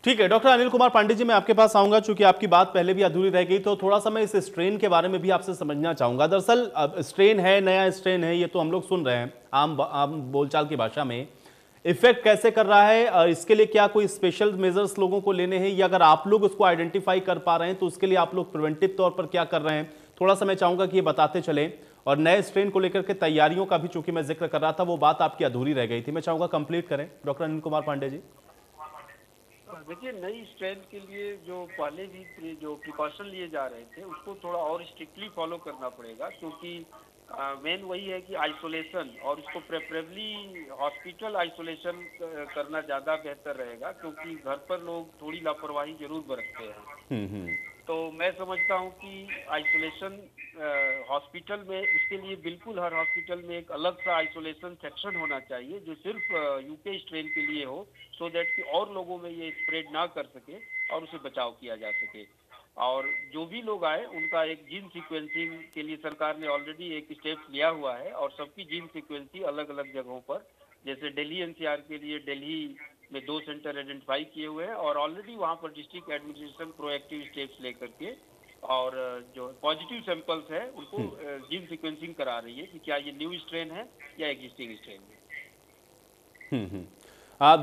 ठीक है। डॉक्टर अनिल कुमार पांडे जी, मैं आपके पास आऊंगा, चूंकि आपकी बात पहले भी अधूरी रह गई, तो थोड़ा सा मैं इस स्ट्रेन के बारे में भी आपसे समझना चाहूंगा। दरअसल स्ट्रेन है, नया स्ट्रेन है, ये तो हम लोग सुन रहे हैं आम बोलचाल की भाषा में, इफेक्ट कैसे कर रहा है, इसके लिए क्या कोई स्पेशल मेजर्स लोगों को लेने हैं, या अगर आप लोग उसको आइडेंटिफाई कर पा रहे हैं तो उसके लिए आप लोग प्रिवेंटिव तौर पर क्या कर रहे हैं, थोड़ा सा मैं चाहूंगा कि ये बताते चलें। और नए स्ट्रेन को लेकर के तैयारियों का भी चूंकि मैं जिक्र कर रहा था, वो बात आपकी अधूरी रह गई थी, मैं चाहूंगा कंप्लीट करें डॉक्टर अनिल कुमार पांडे जी। देखिए, नई स्ट्रेन के लिए जो पहले भी जो प्रिकॉशन लिए जा रहे थे उसको थोड़ा और स्ट्रिक्टली फॉलो करना पड़ेगा, क्योंकि मेन वही है कि आइसोलेशन, और इसको प्रेफरेबली हॉस्पिटल आइसोलेशन करना ज़्यादा बेहतर रहेगा, क्योंकि घर पर लोग थोड़ी लापरवाही जरूर बरतते हैं। तो मैं समझता हूं कि आइसोलेशन हॉस्पिटल में, उसके लिए बिल्कुल हर हॉस्पिटल में एक अलग सा आइसोलेशन सेक्शन होना चाहिए जो सिर्फ यूके स्ट्रेन के लिए हो, सो दैट कि और लोगों में ये स्प्रेड ना कर सके और उसे बचाव किया जा सके। और जो भी लोग आए उनका एक जीन सीक्वेंसिंग के लिए सरकार ने ऑलरेडी एक स्टेप लिया हुआ है, और सबकी जीन सीक्वेंसिंग अलग अलग जगहों पर, जैसे दिल्ली एनसीआर के लिए दिल्ली में 2 सेंटर आइडेंटिफाई किए हुए हैं, और ऑलरेडी वहां पर डिस्ट्रिक्ट एडमिनिस्ट्रेशन प्रोएक्टिव स्टेप्स लेकर के और जो पॉजिटिव सैंपल्स है उनको जीन सीक्वेंसिंग करा रही है कि क्या ये न्यू स्ट्रेन है या एग्जिस्टिंग स्ट्रेन है।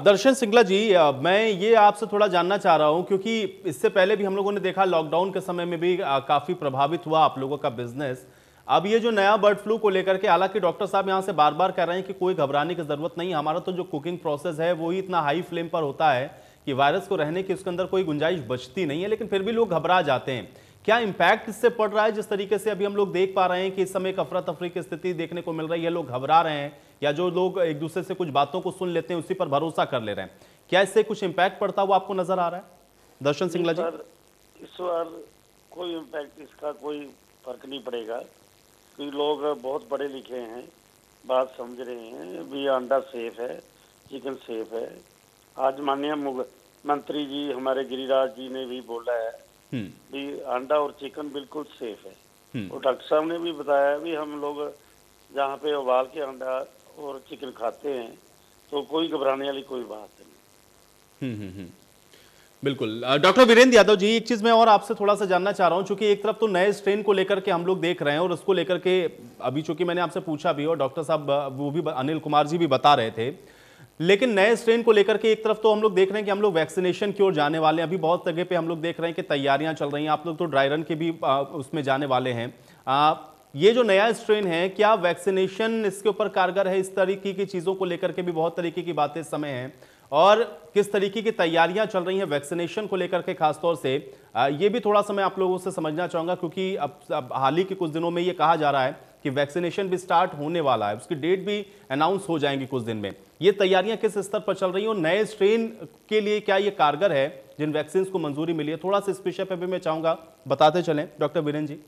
दर्शन सिंगला जी, मैं ये आपसे थोड़ा जानना चाह रहा हूं, क्योंकि इससे पहले भी हम लोगों ने देखा लॉकडाउन के समय में भी काफी प्रभावित हुआ आप लोगों का बिजनेस। अब ये जो नया बर्ड फ्लू को लेकर के, हालांकि डॉक्टर साहब यहां से बार बार कह रहे हैं कि कोई घबराने की जरूरत नहीं, हमारा तो जो कुकिंग प्रोसेस है वो ही इतना हाई फ्लेम पर होता है कि वायरस को रहने की उसके अंदर कोई गुंजाइश बचती नहीं है, लेकिन फिर भी लोग घबरा जाते हैं। क्या इंपैक्ट इससे पड़ रहा है? जिस तरीके से अभी हम लोग देख पा रहे हैं कि इस समय एक अफरा तफरी की स्थिति देखने को मिल रही है, लोग घबरा रहे हैं, या जो लोग एक दूसरे से कुछ बातों को सुन लेते हैं उसी पर भरोसा कर ले रहे हैं, क्या इससे कुछ इंपैक्ट पड़ता हुआ आपको नजर आ रहा है दर्शन सिंगला जी? इस बार कोई इम्पैक्ट, इसका कोई फर्क नहीं पड़ेगा, क्योंकि लोग बहुत पढ़े लिखे हैं, बात समझ रहे हैं। भी अंडा सेफ है, चिकन सेफ है। आज माननीय मंत्री जी हमारे गिरिराज जी ने भी बोला है भी अंडा और चिकन बिल्कुल सेफ है। और डॉक्टर साहब ने भी बताया भी हम लोग जहाँ पे उबाल के अंडा और चिकन खाते हैं तो कोई घबराने वाली कोई बात नहीं। बिल्कुल। डॉक्टर वीरेंद्र यादव जी, एक चीज मैं और आपसे थोड़ा सा जानना चाह रहा हूं, क्योंकि एक तरफ तो नए स्ट्रेन को लेकर के हम लोग देख रहे हैं और उसको लेकर के अभी चूंकि मैंने आपसे पूछा भी और डॉक्टर साहब वो भी अनिल कुमार जी भी बता रहे थे, लेकिन नए स्ट्रेन को लेकर के एक तरफ तो हम लोग देख रहे हैं कि हम लोग वैक्सीनेशन की ओर जाने वाले हैं। अभी बहुत जगह पे हम लोग देख रहे हैं कि तैयारियां चल रही हैं, आप लोग तो ड्राई रन के भी उसमें जाने वाले हैं। ये जो नया स्ट्रेन है, क्या वैक्सीनेशन इसके ऊपर कारगर है? इस तरीके की चीजों को लेकर के भी बहुत तरीके की बातें इस समय हैं, और किस तरीके की तैयारियां चल रही हैं वैक्सीनेशन को लेकर के खासतौर से, ये भी थोड़ा सा मैं आप लोगों से समझना चाहूंगा, क्योंकि अब हाल ही के कुछ दिनों में ये कहा जा रहा है कि वैक्सीनेशन भी स्टार्ट होने वाला है, उसकी डेट भी अनाउंस हो जाएंगी कुछ दिन में। ये तैयारियां किस स्तर पर चल रही हैं और नए स्ट्रेन के लिए क्या ये कारगर है जिन वैक्सीन को मंजूरी मिली है? थोड़ा सा इस विषय पर भी मैं चाहूंगा बताते चलें डॉक्टर वीरेंद्र जी।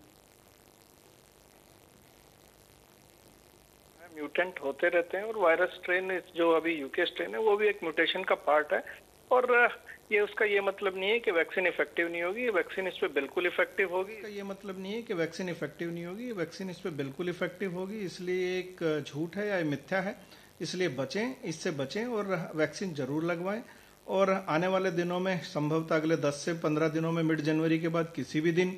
म्यूटेंट होते रहते हैं और वायरस स्ट्रेन जो अभी यूके स्ट्रेन है वो भी एक म्यूटेशन का पार्ट है, और ये उसका ये मतलब नहीं है कि वैक्सीन इफेक्टिव नहीं होगी। वैक्सीन इस पे बिल्कुल इफेक्टिव होगी। ये मतलब नहीं है कि वैक्सीन इफेक्टिव नहीं होगी, वैक्सीन इस पे बिल्कुल इफेक्टिव होगी। इसलिए एक झूठ है या मिथ्या है, इसलिए बचें, इससे बचें और वैक्सीन जरूर लगवाएं। और आने वाले दिनों में संभवतः अगले 10 से 15 दिनों में मिड जनवरी के बाद किसी भी दिन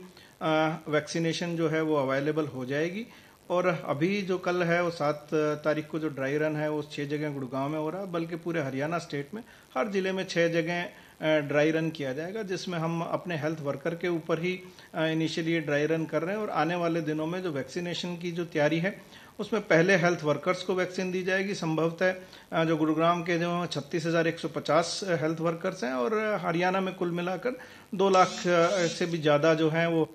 वैक्सीनेशन जो है वो अवेलेबल हो जाएगी। और अभी जो कल है वो 7 तारीख को जो ड्राई रन है वो 6 जगह गुड़गांव में हो रहा है, बल्कि पूरे हरियाणा स्टेट में हर जिले में 6 जगह ड्राई रन किया जाएगा, जिसमें हम अपने हेल्थ वर्कर के ऊपर ही इनिशियली ड्राई रन कर रहे हैं। और आने वाले दिनों में जो वैक्सीनेशन की जो तैयारी है उसमें पहले हेल्थ वर्कर्स को वैक्सीन दी जाएगी। संभवतः जो गुरुग्राम के जो 36,150 हेल्थ वर्कर्स हैं और हरियाणा में कुल मिलाकर 2 लाख से भी ज़्यादा जो हैं वो।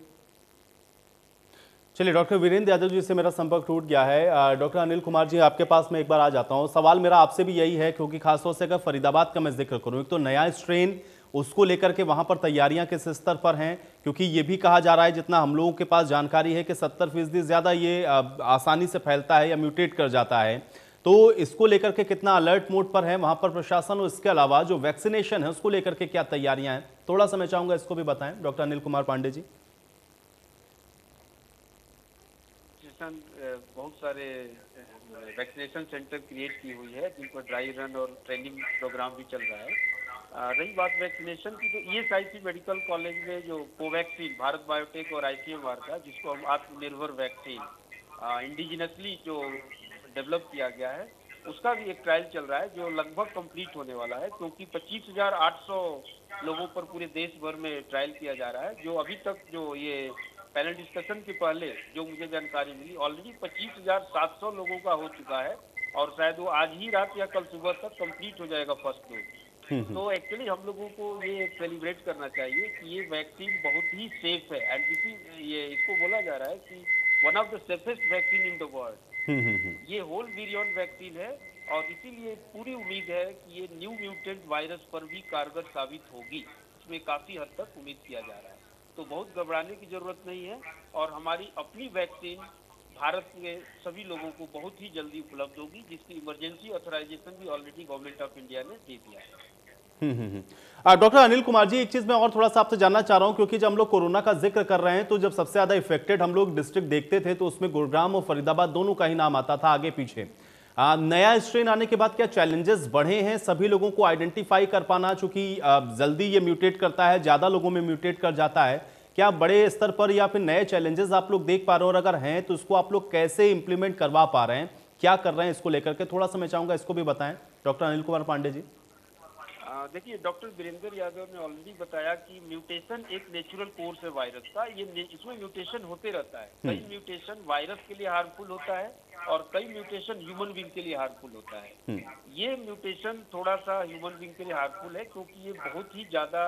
चलिए, डॉक्टर वीरेंद्र यादव जी से मेरा संपर्क टूट गया है। डॉक्टर अनिल कुमार जी, आपके पास मैं एक बार आ जाता हूं। सवाल मेरा आपसे भी यही है, क्योंकि खासतौर से अगर फरीदाबाद का मैं जिक्र करूं, एक तो नया स्ट्रेन, उसको लेकर के वहां पर तैयारियां किस स्तर पर हैं? क्योंकि ये भी कहा जा रहा है, जितना हम लोगों के पास जानकारी है, कि 70% ज्यादा ये आसानी से फैलता है या म्यूटेट कर जाता है। तो इसको लेकर के कितना अलर्ट मोड पर है वहां पर प्रशासन, और इसके अलावा जो वैक्सीनेशन है उसको लेकर के क्या तैयारियां हैं? थोड़ा सा मैं चाहूंगा इसको भी बताएं डॉक्टर अनिल कुमार पांडे जी। बहुत सारे वैक्सीनेशन सेंटर क्रिएट की हुई है, जिन पर ड्राई रन और ट्रेनिंग प्रोग्राम भी चल रहा है। रही बात वैक्सीनेशन की, तो ESIC मेडिकल कॉलेज में जो कोवैक्सीन भारत बायोटेक और ICMR का, जिसको हम आत्मनिर्भर वैक्सीन इंडिजिनसली जो डेवलप किया गया है, उसका भी एक ट्रायल चल रहा है जो लगभग कंप्लीट होने वाला है, क्योंकि 25,800 लोगों पर पूरे देश भर में ट्रायल किया जा रहा है। जो अभी तक जो ये पैनल डिस्कशन के पहले जो मुझे जानकारी मिली, ऑलरेडी 25,700 लोगों का हो चुका है, और शायद वो आज ही रात या कल सुबह तक कंप्लीट हो जाएगा फर्स्ट डोज। तो एक्चुअली हम लोगों को ये सेलिब्रेट करना चाहिए कि ये वैक्सीन बहुत ही सेफ है एंड ये इसको बोला जा रहा है कि one of the safest vaccine in the world. ये होल विरियन वैक्सीन है और इसीलिए पूरी उम्मीद है कि ये न्यू म्यूटेंट वायरस पर भी कारगर साबित होगी, इसमें काफी हद तक उम्मीद किया जा रहा है। तो बहुत घबराने की जरूरत नहीं है और हमारी अपनी वैक्सीन भारत के सभी लोगों को बहुत ही जल्दी उपलब्ध होगी, जिसकी इमरजेंसी ऑथराइजेशन भी ऑलरेडी गवर्नमेंट ऑफ इंडिया ने दे दिया है। डॉक्टर अनिल कुमार जी, एक चीज मैं और थोड़ा सा आपसे जानना चाह रहा हूं, क्योंकि जब हम लोग कोरोना का जिक्र कर रहे हैं तो जब सबसे ज्यादा इफेक्टेड हम लोग डिस्ट्रिक्ट देखते थे तो उसमें गुरुग्राम और फरीदाबाद दोनों का ही नाम आता था आगे पीछे। नया स्ट्रेन आने के बाद क्या चैलेंजेस बढ़े हैं सभी लोगों को आइडेंटिफाई कर पाना, चूंकि जल्दी ये म्यूटेट करता है, ज्यादा लोगों में म्यूटेट कर जाता है, क्या बड़े स्तर पर या फिर नए चैलेंजेस आप लोग देख पा रहे हो, और अगर हैं तो इसको आप लोग कैसे इंप्लीमेंट करवा पा रहे हैं, क्या कर रहे हैं इसको लेकर के, थोड़ा सा मैं चाहूंगा इसको भी बताएं डॉक्टर अनिल कुमार पांडे जी। देखिए, डॉक्टर वीरेंद्र यादव ने ऑलरेडी बताया कि म्यूटेशन एक नेचुरल कोर्स है वायरस का। इसमें म्यूटेशन होते रहता है, कई म्यूटेशन वायरस के लिए हार्मफुल होता है और कई म्यूटेशन ह्यूमन बीइंग के लिए हार्मफुल होता है। ये म्यूटेशन थोड़ा सा ह्यूमन बीइंग के लिए हार्मफुल है क्योंकि ये बहुत ही ज्यादा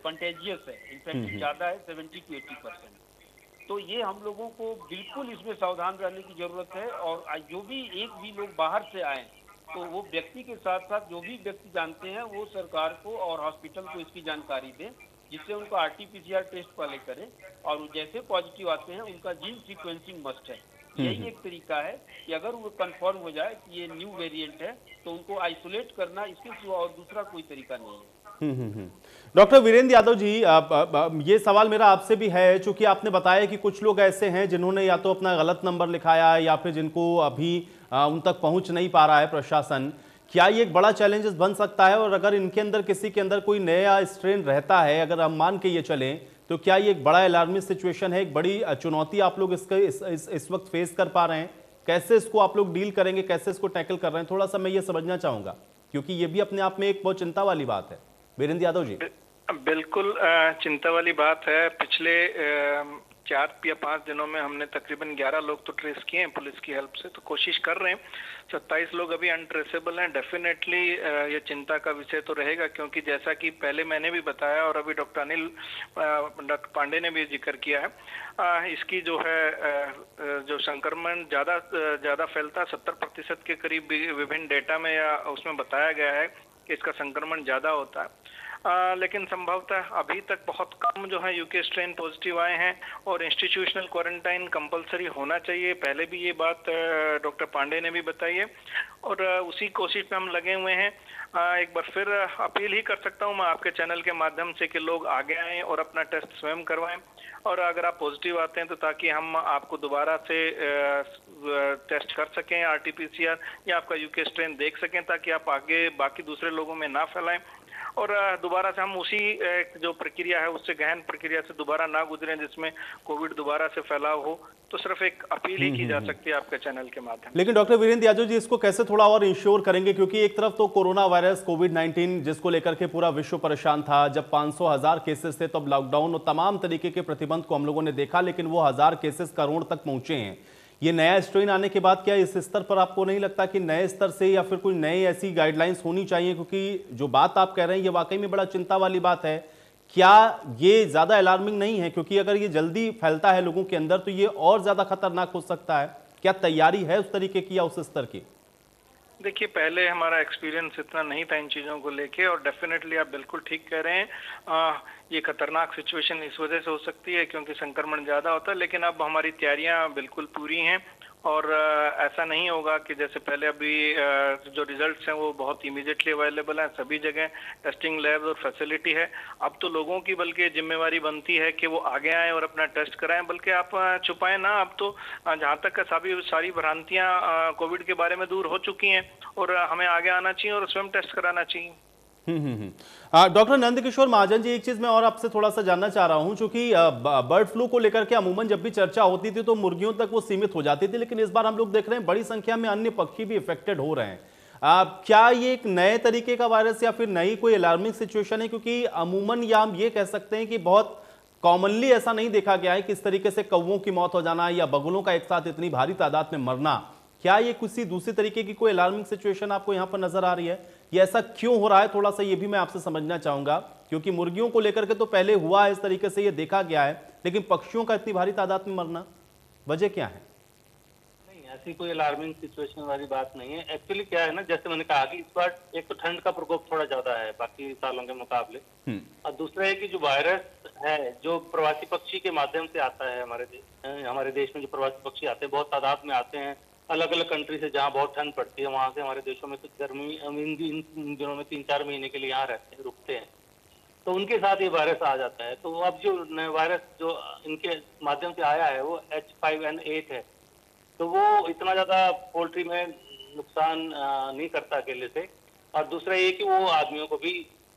कंटेजियस है, इन्फेक्टिव ज्यादा है, 70 to 80%। तो ये हम लोगों को बिल्कुल इसमें सावधान रहने की जरूरत है और जो भी एक भी लोग बाहर से आए तो वो व्यक्ति के साथ साथ जो भी व्यक्ति जानते हैं वो सरकार को और हॉस्पिटल को इसकी जानकारी दें, जिससे उनको RT-PCR टेस्ट पहले करें और जैसे पॉजिटिव आते हैं उनका जीन सीक्वेंसिंग मस्ट है। यही एक तरीका है कि अगर वो कंफर्म हो जाए कि ये न्यू वेरिएंट है तो उनको आइसोलेट करना, इसके सिवा और दूसरा कोई तरीका नहीं है। डॉक्टर वीरेंद्र यादव जी, ये सवाल मेरा आपसे भी है, चूंकि आपने बताया कि कुछ लोग ऐसे हैं जिन्होंने या तो अपना गलत नंबर लिखाया है या फिर जिनको अभी उन तक पहुंच नहीं पा रहा है प्रशासन, क्या ये एक बड़ा चैलेंजेस बन सकता है? और अगर इनके अंदर किसी के अंदर कोई नया स्ट्रेन रहता है, अगर हम मान के ये चलें, तो क्या ये एक बड़ा अलार्मिंग सिचुएशन है, एक बड़ी चुनौती आप लोग इस वक्त फेस कर पा रहे हैं? कैसे इसको आप लोग डील करेंगे, कैसे इसको टैकल कर रहे हैं, थोड़ा सा मैं ये समझना चाहूंगा, क्योंकि ये भी अपने आप में एक बहुत चिंता वाली बात है। वीरेंद्र यादव जी। बिल्कुल चिंता वाली बात है। पिछले 4 या 5 दिनों में हमने तकरीबन 11 लोग तो ट्रेस किए हैं पुलिस की हेल्प से, तो कोशिश कर रहे हैं। 27 लोग अभी अनट्रेसेबल हैं। डेफिनेटली ये चिंता का विषय तो रहेगा, क्योंकि जैसा कि पहले मैंने भी बताया और अभी डॉक्टर पांडे ने भी जिक्र किया है, इसकी जो है जो संक्रमण ज़्यादा फैलता 70% के करीब विभिन्न डेटा में या उसमें बताया गया है कि इसका संक्रमण ज़्यादा होता है। लेकिन संभवतः अभी तक बहुत कम जो है यूके स्ट्रेन पॉजिटिव आए हैं और इंस्टीट्यूशनल क्वारंटाइन कंपलसरी होना चाहिए। पहले भी ये बात डॉक्टर पांडे ने भी बताई है और उसी कोशिश में हम लगे हुए हैं। एक बार फिर अपील ही कर सकता हूं मैं आपके चैनल के माध्यम से कि लोग आगे आएं और अपना टेस्ट स्वयं करवाएं, और अगर आप पॉजिटिव आते हैं तो ताकि हम आपको दोबारा से टेस्ट कर सकें RT-PCR या आपका यूके स्ट्रेन देख सकें, ताकि आप आगे बाकी दूसरे लोगों में ना फैलाएं और दोबारा से हम उसी जो प्रक्रिया है उससे गहन प्रक्रिया से दोबारा ना गुजरें जिसमें कोविड दोबारा से फैलाव हो। तो सिर्फ एक अपील ही की जा सकती है आपके चैनल के माध्यम से। लेकिन डॉक्टर वीरेंद्र यादव जी, इसको कैसे थोड़ा और इंश्योर करेंगे, क्योंकि एक तरफ तो कोरोना वायरस कोविड-19 जिसको लेकर के पूरा विश्व परेशान था, जब 500,000 केसेस थे तब लॉकडाउन और तमाम तरीके के प्रतिबंध को हम लोगों ने देखा, लेकिन वो 1000 केसेस करोड़ तक पहुंचे हैं। ये नया स्ट्रेन आने के बाद क्या इस स्तर पर आपको नहीं लगता कि नए स्तर से या फिर कोई नई ऐसी गाइडलाइंस होनी चाहिए, क्योंकि जो बात आप कह रहे हैं ये वाकई में बड़ा चिंता वाली बात है। क्या ये ज्यादा अलार्मिंग नहीं है, क्योंकि अगर ये जल्दी फैलता है लोगों के अंदर तो ये और ज्यादा खतरनाक हो सकता है? क्या तैयारी है उस तरीके की या उस स्तर की? देखिए, पहले हमारा एक्सपीरियंस इतना नहीं था इन चीज़ों को लेके और डेफिनेटली आप बिल्कुल ठीक कह रहे हैं। ये खतरनाक सिचुएशन इस वजह से हो सकती है क्योंकि संक्रमण ज़्यादा होता है, लेकिन अब हमारी तैयारियां बिल्कुल पूरी हैं और ऐसा नहीं होगा कि जैसे पहले। अभी जो रिजल्ट्स हैं वो बहुत इमीडिएटली अवेलेबल हैं, सभी जगह टेस्टिंग लैब और फैसिलिटी है। अब तो लोगों की बल्कि जिम्मेवारी बनती है कि वो आगे आएँ और अपना टेस्ट कराएं, बल्कि आप छुपाएं ना। अब तो जहाँ तक सारी भ्रांतियाँ कोविड के बारे में दूर हो चुकी हैं और हमें आगे आना चाहिए और स्वयं टेस्ट कराना चाहिए। डॉक्टर नंदकिशोर महाजन जी, एक चीज मैं और आपसे थोड़ा सा जानना चाह रहा हूं, क्योंकि बर्ड फ्लू को लेकर के अमूमन जब भी चर्चा होती थी तो मुर्गियों तक वो सीमित हो जाती थी, लेकिन इस बार हम लोग देख रहे हैं बड़ी संख्या में अन्य पक्षी भी इफेक्टेड हो रहे हैं। क्या ये एक नए तरीके का वायरस या फिर नई कोई अलार्मिंग सिचुएशन है? क्योंकि अमूमन या हम ये कह सकते हैं कि बहुत कॉमनली ऐसा नहीं देखा गया है कि इस तरीके से कौवों की मौत हो जाना या बगुलों का एक साथ इतनी भारी तादाद में मरना। क्या ये किसी दूसरी तरीके की कोई अलार्मिंग सिचुएशन आपको यहाँ पर नजर आ रही है? ये ऐसा क्यों हो रहा है, थोड़ा सा ये भी मैं आपसे समझना चाहूंगा, क्योंकि मुर्गियों को लेकर के तो पहले हुआ है, इस तरीके से ये देखा गया है, लेकिन पक्षियों का इतनी भारी तादाद में मरना, वजह क्या है? ऐसी कोई अलार्मिंग सिचुएशन वाली बात नहीं है। एक्चुअली क्या है ना, जैसे मैंने कहा कि इस बार एक तो ठंड का प्रकोप थोड़ा ज्यादा है बाकी सालों के मुकाबले, और दूसरा है कि जो वायरस है जो प्रवासी पक्षी के माध्यम से आता है हमारे देश में जो प्रवासी पक्षी आते हैं बहुत तादाद में आते हैं अलग अलग कंट्री से, जहाँ बहुत ठंड पड़ती है वहां से हमारे देशों में कुछ गर्मी इन दिनों में 3-4 महीने के लिए यहाँ रहते हैं, रुकते हैं, तो उनके साथ ये वायरस आ जाता है। तो अब जो वायरस जो इनके माध्यम से आया है वो H5N8 है, तो वो इतना ज्यादा पोल्ट्री में नुकसान नहीं करता अकेले से, और दूसरा ये कि वो आदमियों को भी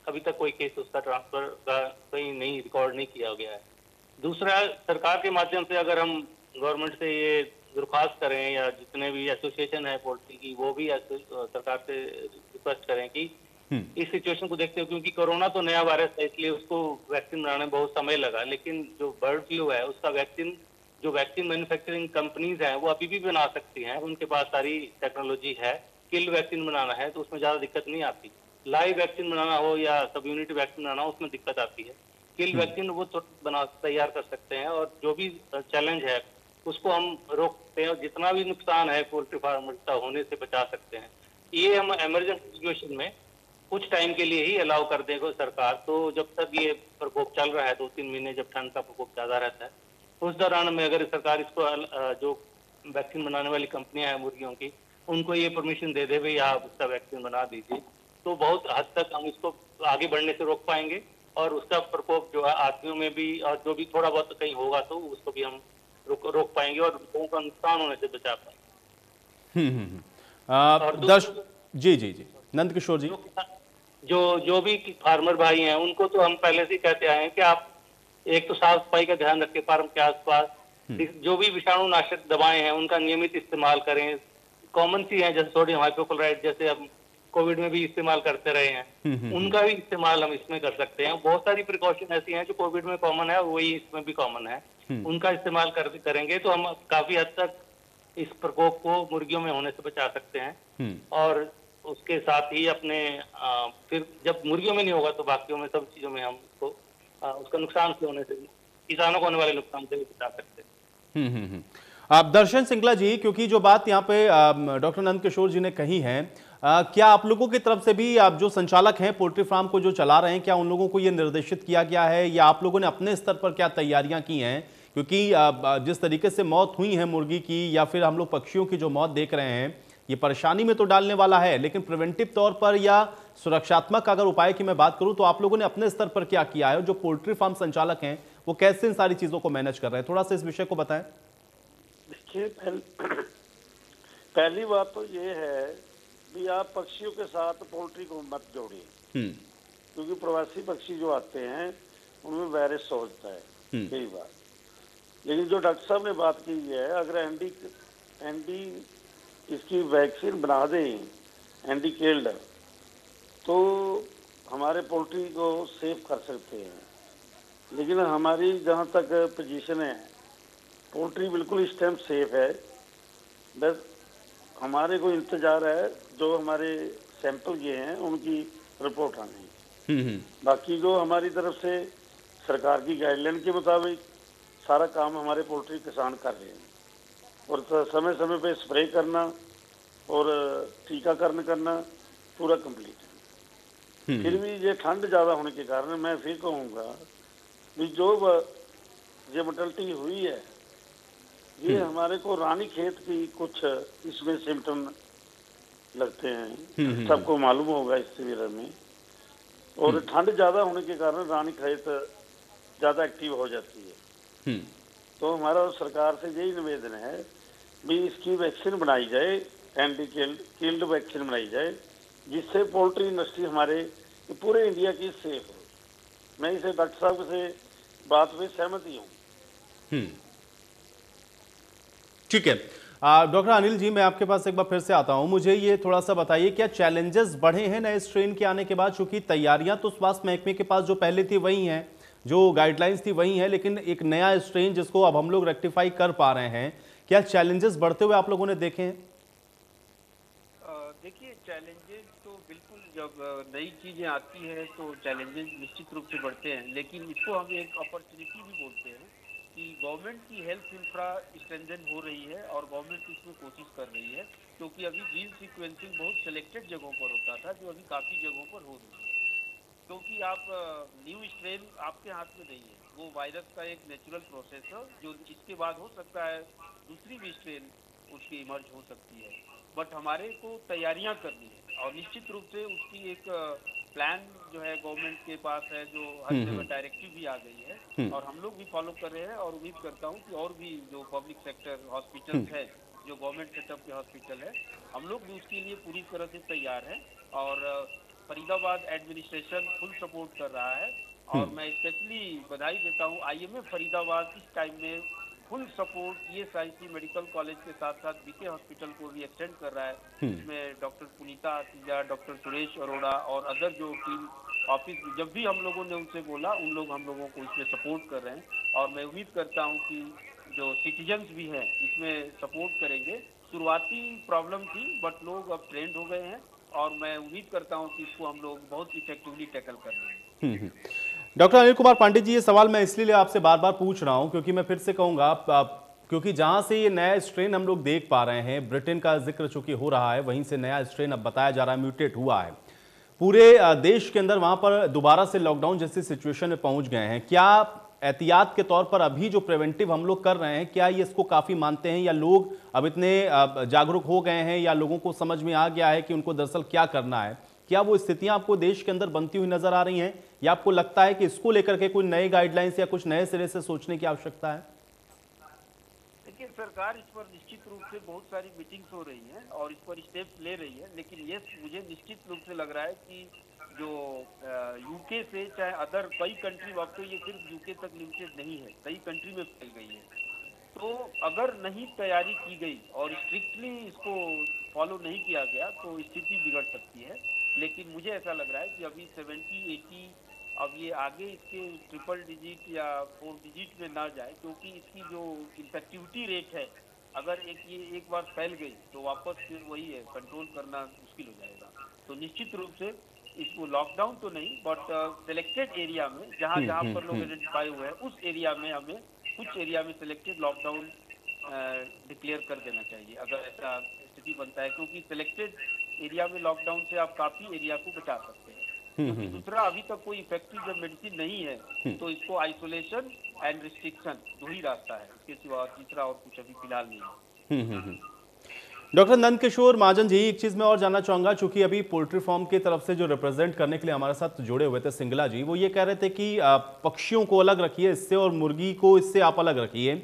अभी तक कोई केस उसका ट्रांसफर का कहीं नहीं रिकॉर्ड नहीं किया गया है। दूसरा, सरकार के माध्यम से अगर हम गवर्नमेंट से ये दरख्वास्त करें या जितने भी एसोसिएशन है पोल्ट्री की वो भी सरकार से रिक्वेस्ट करें कि इस सिचुएशन को देखते हुए, क्योंकि कोरोना तो नया वायरस है इसलिए उसको वैक्सीन बनाने में बहुत समय लगा, लेकिन जो बर्ड फ्लू है उसका जो वैक्सीन मैन्युफैक्चरिंग कंपनीज हैं वो अभी भी बना सकती हैं, उनके पास सारी टेक्नोलॉजी है। किल वैक्सीन बनाना है तो उसमें ज्यादा दिक्कत नहीं आती, लाइव वैक्सीन बनाना हो या सब यूनिट वैक्सीन बनाना हो उसमें दिक्कत आती है। किल वैक्सीन वो तैयार कर सकते हैं, और जो भी चैलेंज है उसको हम रोकते हैं, और जितना भी नुकसान है पोल्ट्री फार्मर का होने से बचा सकते हैं। ये हम इमरजेंसी सिचुएशन में कुछ टाइम के लिए ही अलाउ कर देगा सरकार, तो जब तक ये प्रकोप चल रहा है 2-3 महीने जब ठंड का प्रकोप ज्यादा रहता है, उस दौरान में अगर सरकार इसको जो वैक्सीन बनाने वाली कंपनियां हैं मुर्गियों की उनको ये परमिशन दे दे भाई आप उसका वैक्सीन बना दीजिए, तो बहुत हद तक हम इसको आगे बढ़ने से रोक पाएंगे, और उसका प्रकोप जो है आदमियों में भी और जो भी थोड़ा बहुत कहीं होगा तो उसको भी हम रोक पाएंगे और लोगों का नुकसान होने से बचा पाएंगे। जी नंद किशोर जी, जो भी फार्मर भाई हैं उनको तो हम पहले से कहते आए हैं कि आप एक तो साफ सफाई का ध्यान रखें, फार्म के आसपास जो भी विषाणु नाशक दवाएं हैं उनका नियमित इस्तेमाल करें, कॉमन सी हैं जैसे सोडियम हाइपोक्लोराइड जैसे हम कोविड में भी इस्तेमाल करते रहे हैं, उनका भी इस्तेमाल हम इसमें कर सकते हैं। बहुत सारी प्रिकॉशन ऐसी हैं जो कोविड में कॉमन है वही इसमें भी कॉमन है, उनका इस्तेमाल करेंगे तो हम काफी हद तक इस प्रकोप को मुर्गियों में होने से बचा सकते हैं, और उसके साथ ही अपने फिर जब मुर्गियों में नहीं होगा तो बाकियों में सब चीजों में हम उसको उसका नुकसान से होने से किसानों को होने वाले नुकसान से भी बचा सकते हैं। आप दर्शन सिंगला जी, क्योंकि जो बात यहाँ पे डॉक्टर नंद किशोर जी ने कही है, क्या आप लोगों की तरफ से भी आप जो संचालक हैं पोल्ट्री फार्म को जो चला रहे हैं, क्या उन लोगों को ये निर्देशित किया गया है या आप लोगों ने अपने स्तर पर क्या तैयारियां की हैं? क्योंकि जिस तरीके से मौत हुई है मुर्गी की या फिर हम लोग पक्षियों की जो मौत देख रहे हैं, ये परेशानी में तो डालने वाला है, लेकिन प्रिवेंटिव तौर पर या सुरक्षात्मक अगर उपाय की मैं बात करूं तो आप लोगों ने अपने स्तर पर क्या किया है? जो पोल्ट्री फार्म संचालक हैं वो कैसे इन सारी चीजों को मैनेज कर रहे हैं, थोड़ा सा इस विषय को बताएं। देखिए, पहली बात तो ये है कि आप पक्षियों के साथ पोल्ट्री को मत जोड़िए, क्योंकि प्रवासी पक्षी जो आते हैं उनमें वायरस होता है कई बार। लेकिन जो डॉक्टर साहब ने बात की है, अगर एंटी इसकी वैक्सीन बना दें एंटी किल्ड, तो हमारे पोल्ट्री को सेफ कर सकते हैं। लेकिन हमारी जहाँ तक पोजीशन है, पोल्ट्री बिल्कुल इस टाइम सेफ है, बस हमारे को इंतजार है जो हमारे सैंपल ये हैं उनकी रिपोर्ट आनी। बाकी जो हमारी तरफ से सरकार की गाइडलाइन के मुताबिक सारा काम हमारे पोल्ट्री किसान कर रहे हैं, और समय समय पे स्प्रे करना और टीकाकरण करना पूरा कंप्लीट है। फिर भी ये ठंड ज़्यादा होने के कारण मैं फिर कहूँगा कि जो ये मोर्टेलिटी हुई है ये हमारे को रानीखेत की कुछ इसमें सिम्टम लगते हैं, सबको मालूम होगा इस शिविर में, और ठंड ज़्यादा होने के कारण रानीखेत ज़्यादा एक्टिव हो जाती है। तो हमारा सरकार से यही निवेदन है भी इसकी वैक्सीन बनाई जाए, एंटी किल्ड वैक्सीन बनाई जाए, जिससे पोल्ट्री इंडस्ट्री हमारे पूरे इंडिया की सेफ हो। मैं इसे डॉक्टर साहब से बात में सहमत ही हूँ। ठीक है डॉक्टर अनिल जी, मैं आपके पास एक बार फिर से आता हूं, मुझे ये थोड़ा सा बताइए क्या चैलेंजेस बढ़े हैं नए स्ट्रेन के आने के बाद? चूंकि तैयारियां तो स्वास्थ्य महकमे के पास जो पहले थी वही हैं, जो गाइडलाइंस थी वही है, लेकिन एक नया स्ट्रेन जिसको अब हम लोग रेक्टिफाई कर पा रहे हैं, क्या चैलेंजेस बढ़ते हुए आप लोगों ने देखे हैं? देखिए, चैलेंजेस तो बिल्कुल, जब नई चीजें आती है तो चैलेंजेस निश्चित रूप से बढ़ते हैं, लेकिन इसको हम एक अपॉर्चुनिटी भी बोलते हैं कि गवर्नमेंट की हेल्थ इंफ्रा स्ट्रेंथन हो रही है और गवर्नमेंट इसमें कोशिश कर रही है, क्योंकि अभी जीन सीक्वेंसिंग बहुत सिलेक्टेड जगहों पर होता था, जो अभी काफ़ी जगहों पर हो रही है। क्योंकि आप न्यू स्ट्रेन आपके हाथ में नहीं है, वो वायरस का एक नेचुरल प्रोसेस है, जो इसके बाद हो सकता है दूसरी भी स्ट्रेन उसकी इमर्ज हो सकती है। बट हमारे को तैयारियां करनी है और निश्चित रूप से उसकी एक प्लान जो है गवर्नमेंट के पास है, जो हर जगह डायरेक्टिव भी आ गई है और हम लोग भी फॉलो कर रहे हैं। और उम्मीद करता हूं कि और भी जो पब्लिक सेक्टर हॉस्पिटल्स है, जो गवर्नमेंट सेटअप के हॉस्पिटल है, हम लोग भी उसके लिए पूरी तरह से तैयार हैं। और फरीदाबाद एडमिनिस्ट्रेशन फुल सपोर्ट कर रहा है और मैं स्पेशली बधाई देता हूं IMF फरीदाबाद इस टाइम में full support ESIC medical college के साथ साथ BK हॉस्पिटल को भी एक्सटेंड कर रहा है। इसमें डॉक्टर पुनीता आतिजा, डॉक्टर सुरेश अरोड़ा और अदर जो टीम ऑफिस, जब भी हम लोगों ने उनसे बोला, उन लोग हम लोगों को इसमें सपोर्ट कर रहे हैं। और मैं उम्मीद करता हूं कि जो सिटीजन्स भी हैं इसमें सपोर्ट करेंगे। शुरुआती प्रॉब्लम थी बट लोग अब ट्रेंड हो गए हैं और मैं उम्मीद करता हूं कि इसको हम लोग बहुत इफेक्टिवली टैकल कर रहे हैं। डॉक्टर अनिल कुमार पांडे जी, ये सवाल मैं इसलिए आपसे बार बार पूछ रहा हूं क्योंकि मैं फिर से कहूंगा, क्योंकि जहां से ये नया स्ट्रेन हम लोग देख पा रहे हैं, ब्रिटेन का जिक्र चूंकि हो रहा है, वहीं से नया स्ट्रेन अब बताया जा रहा है म्यूटेट हुआ है पूरे देश के अंदर, वहां पर दोबारा से लॉकडाउन जैसी सिचुएशन में पहुंच गए हैं। क्या एहतियात के तौर पर अभी जो प्रिवेंटिव हम लोग कर रहे हैं, क्या ये इसको काफी मानते हैं, या लोग अब इतने जागरूक हो गए हैं, या लोगों को समझ में आ गया है कि उनको दरअसल क्या करना है? क्या वो स्थितियां आपको देश के अंदर बनती हुई नजर आ रही हैं, या आपको लगता है कि इसको लेकर के कोई नए गाइडलाइंस या कुछ नए सिरे से सोचने की आवश्यकता है? देखिए, सरकार इस पर निश्चित रूप से बहुत सारी मीटिंग्स हो रही हैं और इस पर स्टेप्स ले रही है, लेकिन ये मुझे निश्चित रूप से लग रहा है कि जो यूके से चाहे अदर कई कंट्री, अब तो ये सिर्फ यूके तक लिमिटेड नहीं है, कई कंट्री में फैल गई है। तो अगर नहीं तैयारी की गई और स्ट्रिक्टली इसको फॉलो नहीं किया गया तो स्थिति बिगड़ सकती है। लेकिन मुझे ऐसा लग रहा है कि अभी 70-80, अब ये आगे इसके ट्रिपल डिजिट या 4 डिजिट में ना जाए, क्योंकि इसकी जो इन्फेक्टिविटी रेट है, अगर ये एक बार फैल गई तो वापस फिर वही है, कंट्रोल करना मुश्किल हो जाएगा। तो निश्चित रूप से इसको लॉकडाउन तो नहीं, बट सिलेक्टेड एरिया में जहाँ जहाँ पर लोग आइडेंटिफाई हुए हैं, उस एरिया में हमें कुछ एरिया में सिलेक्टेड लॉकडाउन डिक्लेयर कर देना चाहिए अगर ऐसा स्थिति बनता है, क्योंकि सिलेक्टेड एरिया में लॉकडाउन से आप काफी एरिया को बचा सकते हैं। क्योंकि दूसरा, अभी तक कोई इफेक्टिव जब मेडिसिन नहीं है तो इसको आइसोलेशन एंड रिस्ट्रिक्शन दो ही रास्ता है, इसके सिवा तीसरा और कुछ अभी फिलहाल नहीं है। डॉक्टर नंदकिशोर महाजन जी, एक चीज मैं और जानना चाहूंगा, चूंकि अभी पोल्ट्री फार्म की तरफ से जो रिप्रेजेंट करने के लिए हमारे साथ जुड़े हुए थे सिंगला जी, वो ये कह रहे थे कि पक्षियों को अलग रखिए इससे और मुर्गी को इससे आप अलग रखिए।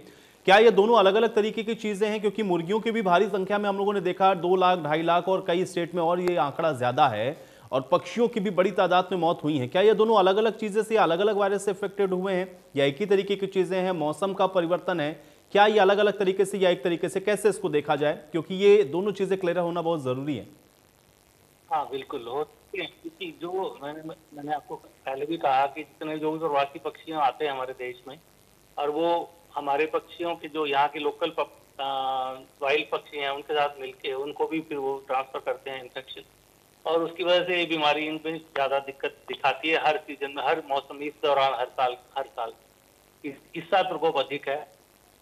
क्या ये दोनों अलग अलग तरीके की चीजें हैं? क्योंकि मुर्गियों की भी भारी संख्या में हम लोगों ने देखा 2 लाख 2.5 लाख और कई स्टेट में और ये आंकड़ा ज्यादा है, और पक्षियों की भी बड़ी तादाद में मौत हुई है। क्या ये दोनों अलग अलग चीजें से, अलग अलग वायरस से इफेक्टेड हुए हैं, या एक ही तरीके की चीजें हैं? मौसम का परिवर्तन है, क्या ये अलग अलग तरीके से या एक तरीके से, कैसे इसको देखा जाए? क्योंकि ये दोनों चीजें क्लियर होना बहुत जरूरी है। हाँ बिल्कुल, क्योंकि जो मैंने आपको पहले भी कहा कि जितने जो प्रवासी पक्षियां आते हैं हमारे देश में, और वो हमारे पक्षियों के जो यहाँ के लोकल वाइल्ड पक्षी हैं उनके साथ मिलके उनको भी फिर वो ट्रांसफर करते हैं इन्फेक्शन, और उसकी वजह से ये बीमारी इनमें ज्यादा दिक्कत दिखाती है हर सीजन में, हर मौसम, इस दौरान हर साल। इस साल प्रकोप अधिक है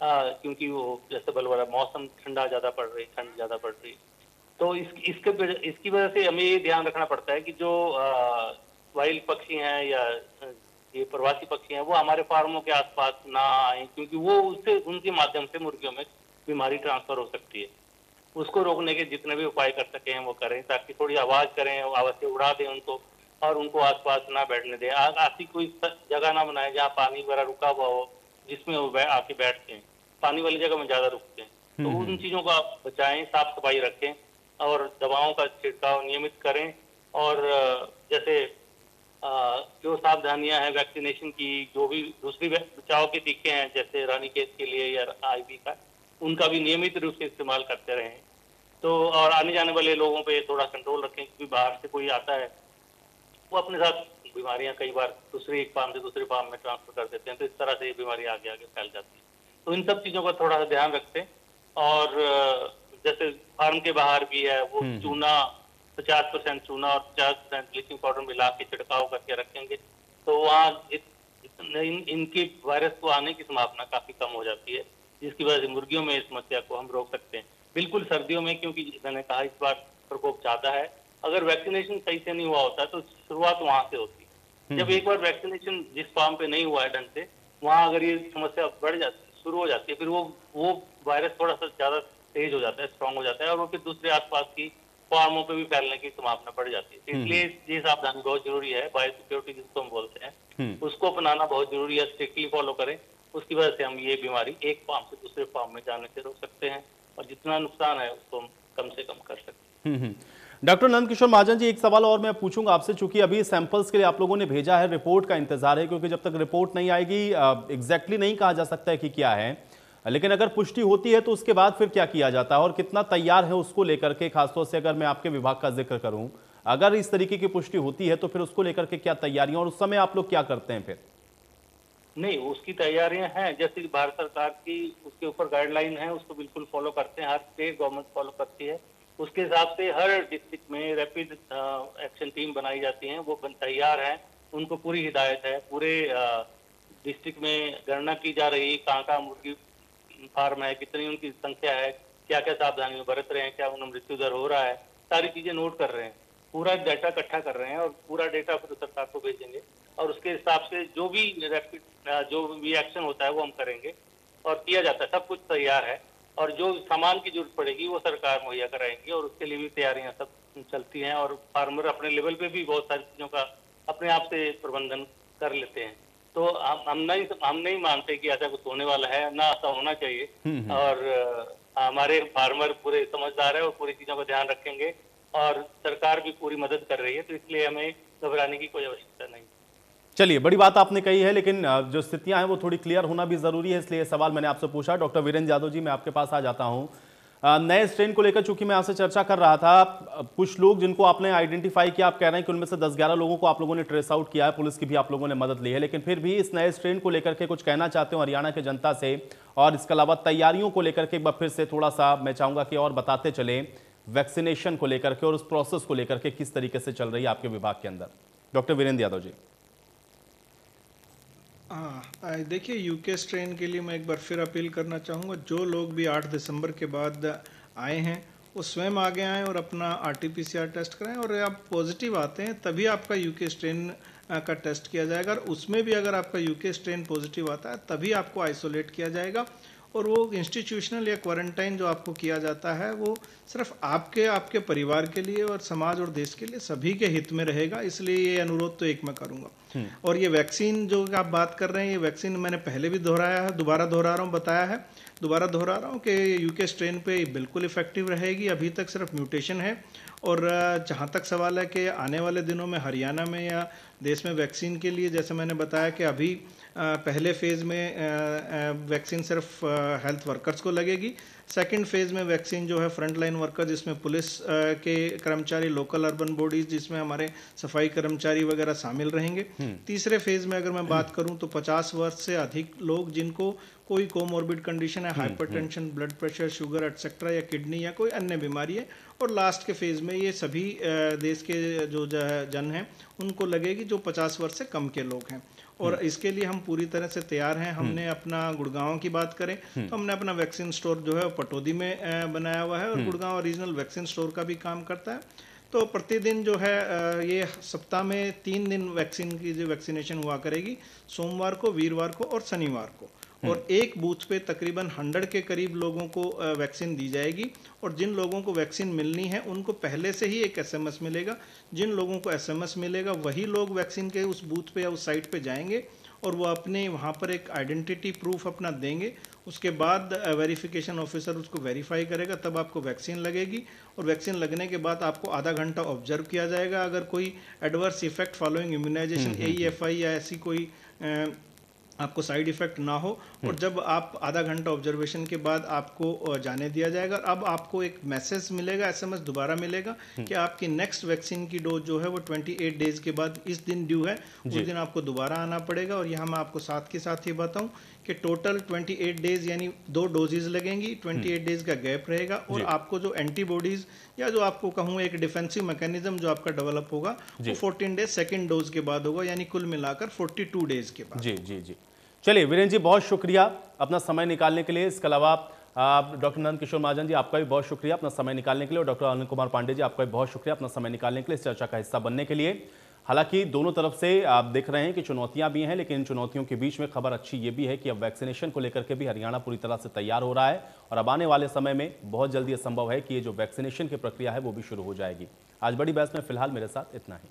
क्योंकि वो जैसे बलवारा मौसम ठंड ज्यादा पड़ रही, तो इसकी वजह से हमें ये ध्यान रखना पड़ता है कि जो वाइल्ड पक्षी हैं या ये प्रवासी पक्षी हैं वो हमारे फार्मों के आसपास ना आए, क्योंकि वो उनके माध्यम से मुर्गियों में बीमारी ट्रांसफर हो सकती है। उसको रोकने के जितने भी उपाय कर सके हैं वो करें, ताकि थोड़ी आवाज करें, आवाज से उड़ा दें उनको, और उनको आसपास ना बैठने दें। ऐसी कोई जगह ना बनाए जहाँ पानी वगैरह रुका हुआ हो, जिसमें वो आके बैठते हैं। पानी वाली जगह में ज्यादा रुकते हैं, तो उन चीजों को आप बचाएं, साफ सफाई रखें और दवाओं का छिड़काव नियमित करें। और जैसे जो सावधानियां हैं वैक्सीनेशन की, जो भी दूसरी बचाव के टीके हैं जैसे रानीखेत के लिए या IB का, उनका भी नियमित रूप से इस्तेमाल करते रहें। तो और आने जाने वाले लोगों पे थोड़ा कंट्रोल रखें, क्योंकि बाहर से कोई आता है वो अपने साथ बीमारियां कई बार दूसरे एक फार्म से दूसरे फार्म में ट्रांसफर कर देते हैं, तो इस तरह से ये बीमारी आगे फैल जाती है। तो इन सब चीजों का थोड़ा सा ध्यान रखते हैं। और जैसे फार्म के बाहर भी है वो चूना 50% चूना और 50% ब्लीचिंग पाउडर मिला के छिड़काव करके रखेंगे तो वहाँ इनके वायरस को आने की संभावना काफी कम हो जाती है, जिसकी वजह से मुर्गियों में इस समस्या को हम रोक सकते हैं। बिल्कुल सर्दियों में, क्योंकि मैंने कहा इस बार प्रकोप ज्यादा है, अगर वैक्सीनेशन सही से नहीं हुआ होता तो शुरुआत वहां से होती है। जब एक बार वैक्सीनेशन जिस फार्म पे नहीं हुआ है ढंग से, वहां अगर ये समस्या बढ़ जाती, शुरू हो जाती है, फिर वो वायरस थोड़ा सा ज्यादा तेज हो जाता है, स्ट्रांग हो जाता है, और वो फिर दूसरे आसपास की फार्मों पे भी फैलने की संभावना बढ़ जाती है। इसलिए ये सावधानी बहुत जरूरी है। बायोसिक्योरिटी जिसको हम बोलते हैं, उसको अपनाना बहुत जरूरी है। स्ट्रिक्टली फॉलो करें, उसकी वजह से हम ये बीमारी एक फार्म से दूसरे फार्म में जाने से रोक सकते हैं, और जितना नुकसान है उसको हम कम से कम कर सकते हैं। डॉक्टर नंदकिशोर महाजन जी, एक सवाल और मैं पूछूंगा आपसे, चूंकि अभी सैंपल्स के लिए आप लोगों ने भेजा है, रिपोर्ट का इंतजार है, क्योंकि जब तक रिपोर्ट नहीं आएगी एग्जैक्टली नहीं कहा जा सकता है कि क्या है, लेकिन अगर पुष्टि होती है तो उसके बाद फिर क्या किया जाता है और कितना तैयार है उसको लेकर के, खासतौर से अगर मैं आपके विभाग का जिक्र करूं, अगर इस तरीके की पुष्टि होती है तो फिर उसको लेकर के क्या तैयारियां, और उस समय आप लोग क्या करते हैं फिर? नहीं, उसकी तैयारियां हैं, जैसे भारत सरकार की उसके ऊपर गाइडलाइन है, उसको बिल्कुल फॉलो करते हैं, हर स्टेट गवर्नमेंट फॉलो करती है। उसके हिसाब से हर डिस्ट्रिक्ट में रैपिड एक्शन टीम बनाई जाती है, वो तैयार है, उनको पूरी हिदायत है। पूरे डिस्ट्रिक्ट में गणना की जा रही है, कहाँ मुर्गी फार्म है, कितनी उनकी संख्या है, क्या क्या सावधानियां बरत रहे हैं, क्या उनमें मृत्यु दर हो रहा है, सारी चीजें नोट कर रहे हैं, पूरा डाटा इकट्ठा कर रहे हैं, और पूरा डाटा फिर सरकार को भेजेंगे, और उसके हिसाब से जो भी रैपिड जो भी एक्शन होता है वो हम करेंगे, और किया जाता है। सब कुछ तैयार है, और जो सामान की जरूरत पड़ेगी वो सरकार मुहैया कराएंगी, और उसके लिए भी तैयारियां सब चलती हैं, और फार्मर अपने लेवल पे भी बहुत सारी चीजों का अपने आप से प्रबंधन कर लेते हैं। तो हम नहीं मानते कि ऐसा कुछ होने वाला है, ना ऐसा होना चाहिए, और हमारे फार्मर पूरे समझदार है और पूरी चीजों का ध्यान रखेंगे, और सरकार भी पूरी मदद कर रही है, तो इसलिए हमें घबराने की कोई आवश्यकता नहीं। चलिए, बड़ी बात आपने कही है, लेकिन जो स्थितियां हैं वो थोड़ी क्लियर होना भी जरूरी है, इसलिए सवाल मैंने आपसे पूछा। डॉक्टर वीरेंद्र यादव जी, मैं आपके पास आ जाता हूं। नए स्ट्रेन को लेकर चूंकि मैं आपसे चर्चा कर रहा था, कुछ लोग जिनको आपने आइडेंटिफाई किया, आप कह रहे हैं कि उनमें से 10-11 लोगों को आप लोगों ने ट्रेस आउट किया है, पुलिस की भी आप लोगों ने मदद ली है, लेकिन फिर भी इस नए स्ट्रेन को लेकर के कुछ कहना चाहते हो हरियाणा की जनता से, और इसके अलावा तैयारियों को लेकर के एक बार फिर से थोड़ा सा मैं चाहूंगा कि और बताते चले, वैक्सीनेशन को लेकर के और उस प्रोसेस को लेकर के किस तरीके से चल रही है आपके विभाग के अंदर? डॉक्टर वीरेंद्र यादव जी। हाँ, देखिए, यूके स्ट्रेन के लिए मैं एक बार फिर अपील करना चाहूँगा, जो लोग भी 8 दिसंबर के बाद आए हैं वो स्वयं आगे आएँ और अपना RT-PCR टेस्ट कराएं, और आप पॉजिटिव आते हैं तभी आपका यूके स्ट्रेन का टेस्ट किया जाएगा, और उसमें भी अगर आपका यूके स्ट्रेन पॉजिटिव आता है तभी आपको आइसोलेट किया जाएगा, और वो इंस्टीट्यूशनल या क्वारंटाइन जो आपको किया जाता है वो सिर्फ आपके परिवार के लिए और समाज और देश के लिए सभी के हित में रहेगा। इसलिए ये अनुरोध तो एक मैं करूँगा। और ये वैक्सीन जो आप बात कर रहे हैं, ये वैक्सीन मैंने पहले भी दोहराया है, दोबारा दोहरा रहा हूँ कि यूके स्ट्रेन पे बिल्कुल इफेक्टिव रहेगी। अभी तक सिर्फ म्यूटेशन है, और जहाँ तक सवाल है कि आने वाले दिनों में हरियाणा में या देश में वैक्सीन के लिए, जैसे मैंने बताया कि अभी पहले फेज़ में वैक्सीन सिर्फ हेल्थ वर्कर्स को लगेगी, सेकंड फेज़ में वैक्सीन जो है फ्रंट लाइन वर्कर, जिसमें पुलिस के कर्मचारी, लोकल अर्बन बॉडीज, जिसमें हमारे सफाई कर्मचारी वगैरह शामिल रहेंगे। तीसरे फेज़ में अगर मैं बात करूं तो 50 वर्ष से अधिक लोग जिनको कोई कोमॉर्बिड कंडीशन है, hypertension, blood pressure, sugar etcetera, या किडनी या कोई अन्य बीमारी है, और लास्ट के फेज़ में ये सभी देश के जो जन हैं उनको लगेगी जो 50 वर्ष से कम के लोग हैं। और इसके लिए हम पूरी तरह से तैयार हैं। हमने अपना गुड़गांव की बात करें तो हमने अपना वैक्सीन स्टोर जो है पटौदी में बनाया हुआ है, और गुड़गांव रीजनल वैक्सीन स्टोर का भी काम करता है। तो प्रतिदिन जो है ये सप्ताह में 3 दिन वैक्सीन की जो वैक्सीनेशन हुआ करेगी, सोमवार को, वीरवार को और शनिवार को, और एक बूथ पे तकरीबन 100 के करीब लोगों को वैक्सीन दी जाएगी। और जिन लोगों को वैक्सीन मिलनी है उनको पहले से ही एक SMS मिलेगा। जिन लोगों को SMS मिलेगा वही लोग वैक्सीन के उस बूथ पे या उस साइट पे जाएंगे, और वो अपने वहाँ पर एक आइडेंटिटी प्रूफ अपना देंगे। उसके बाद वेरिफिकेशन ऑफिसर उसको वेरीफाई करेगा, तब आपको वैक्सीन लगेगी। और वैक्सीन लगने के बाद आपको आधा घंटा ऑब्जर्व किया जाएगा। अगर कोई adverse effect following immunisation, AEFI या ऐसी कोई आपको साइड इफेक्ट ना हो, और जब आप आधा घंटा ऑब्जर्वेशन के बाद आपको जाने दिया जाएगा। अब आपको एक मैसेज मिलेगा, SMS दोबारा मिलेगा कि आपकी नेक्स्ट वैक्सीन की डोज जो है वो 28 डेज के बाद इस दिन ड्यू है, उस दिन आपको दोबारा आना पड़ेगा। और यहाँ मैं आपको साथ के साथ ही बताऊं कि टोटल 28 डेज यानी 2 डोजेज लगेंगी, 28 डेज का गैप रहेगा और आपको जो एंटीबॉडीज या जो आपको कहूँ एक डिफेंसिव मैकेनिज्म जो आपका डेवलप होगा वो 14 डेज सेकेंड डोज के बाद होगा, यानी कुल मिलाकर 42 डेज के बाद। जी जी जी, चलिए वीरेंद्र जी बहुत शुक्रिया अपना समय निकालने के लिए। इसके अलावा डॉक्टर नंद किशोर महाजन जी आपका भी बहुत शुक्रिया अपना समय निकालने के लिए, और डॉक्टर अनिल कुमार पांडे जी आपका भी बहुत शुक्रिया अपना समय निकालने के लिए, इस चर्चा का हिस्सा बनने के लिए। हालांकि दोनों तरफ से आप देख रहे हैं कि चुनौतियां भी हैं, लेकिन इन चुनौतियों के बीच में खबर अच्छी ये भी है कि अब वैक्सीनेशन को लेकर के भी हरियाणा पूरी तरह से तैयार हो रहा है, और अब आने वाले समय में बहुत जल्दी यह संभव है कि ये जो वैक्सीनेशन की प्रक्रिया है वो भी शुरू हो जाएगी। आज बड़ी बहस में फिलहाल मेरे साथ इतना ही।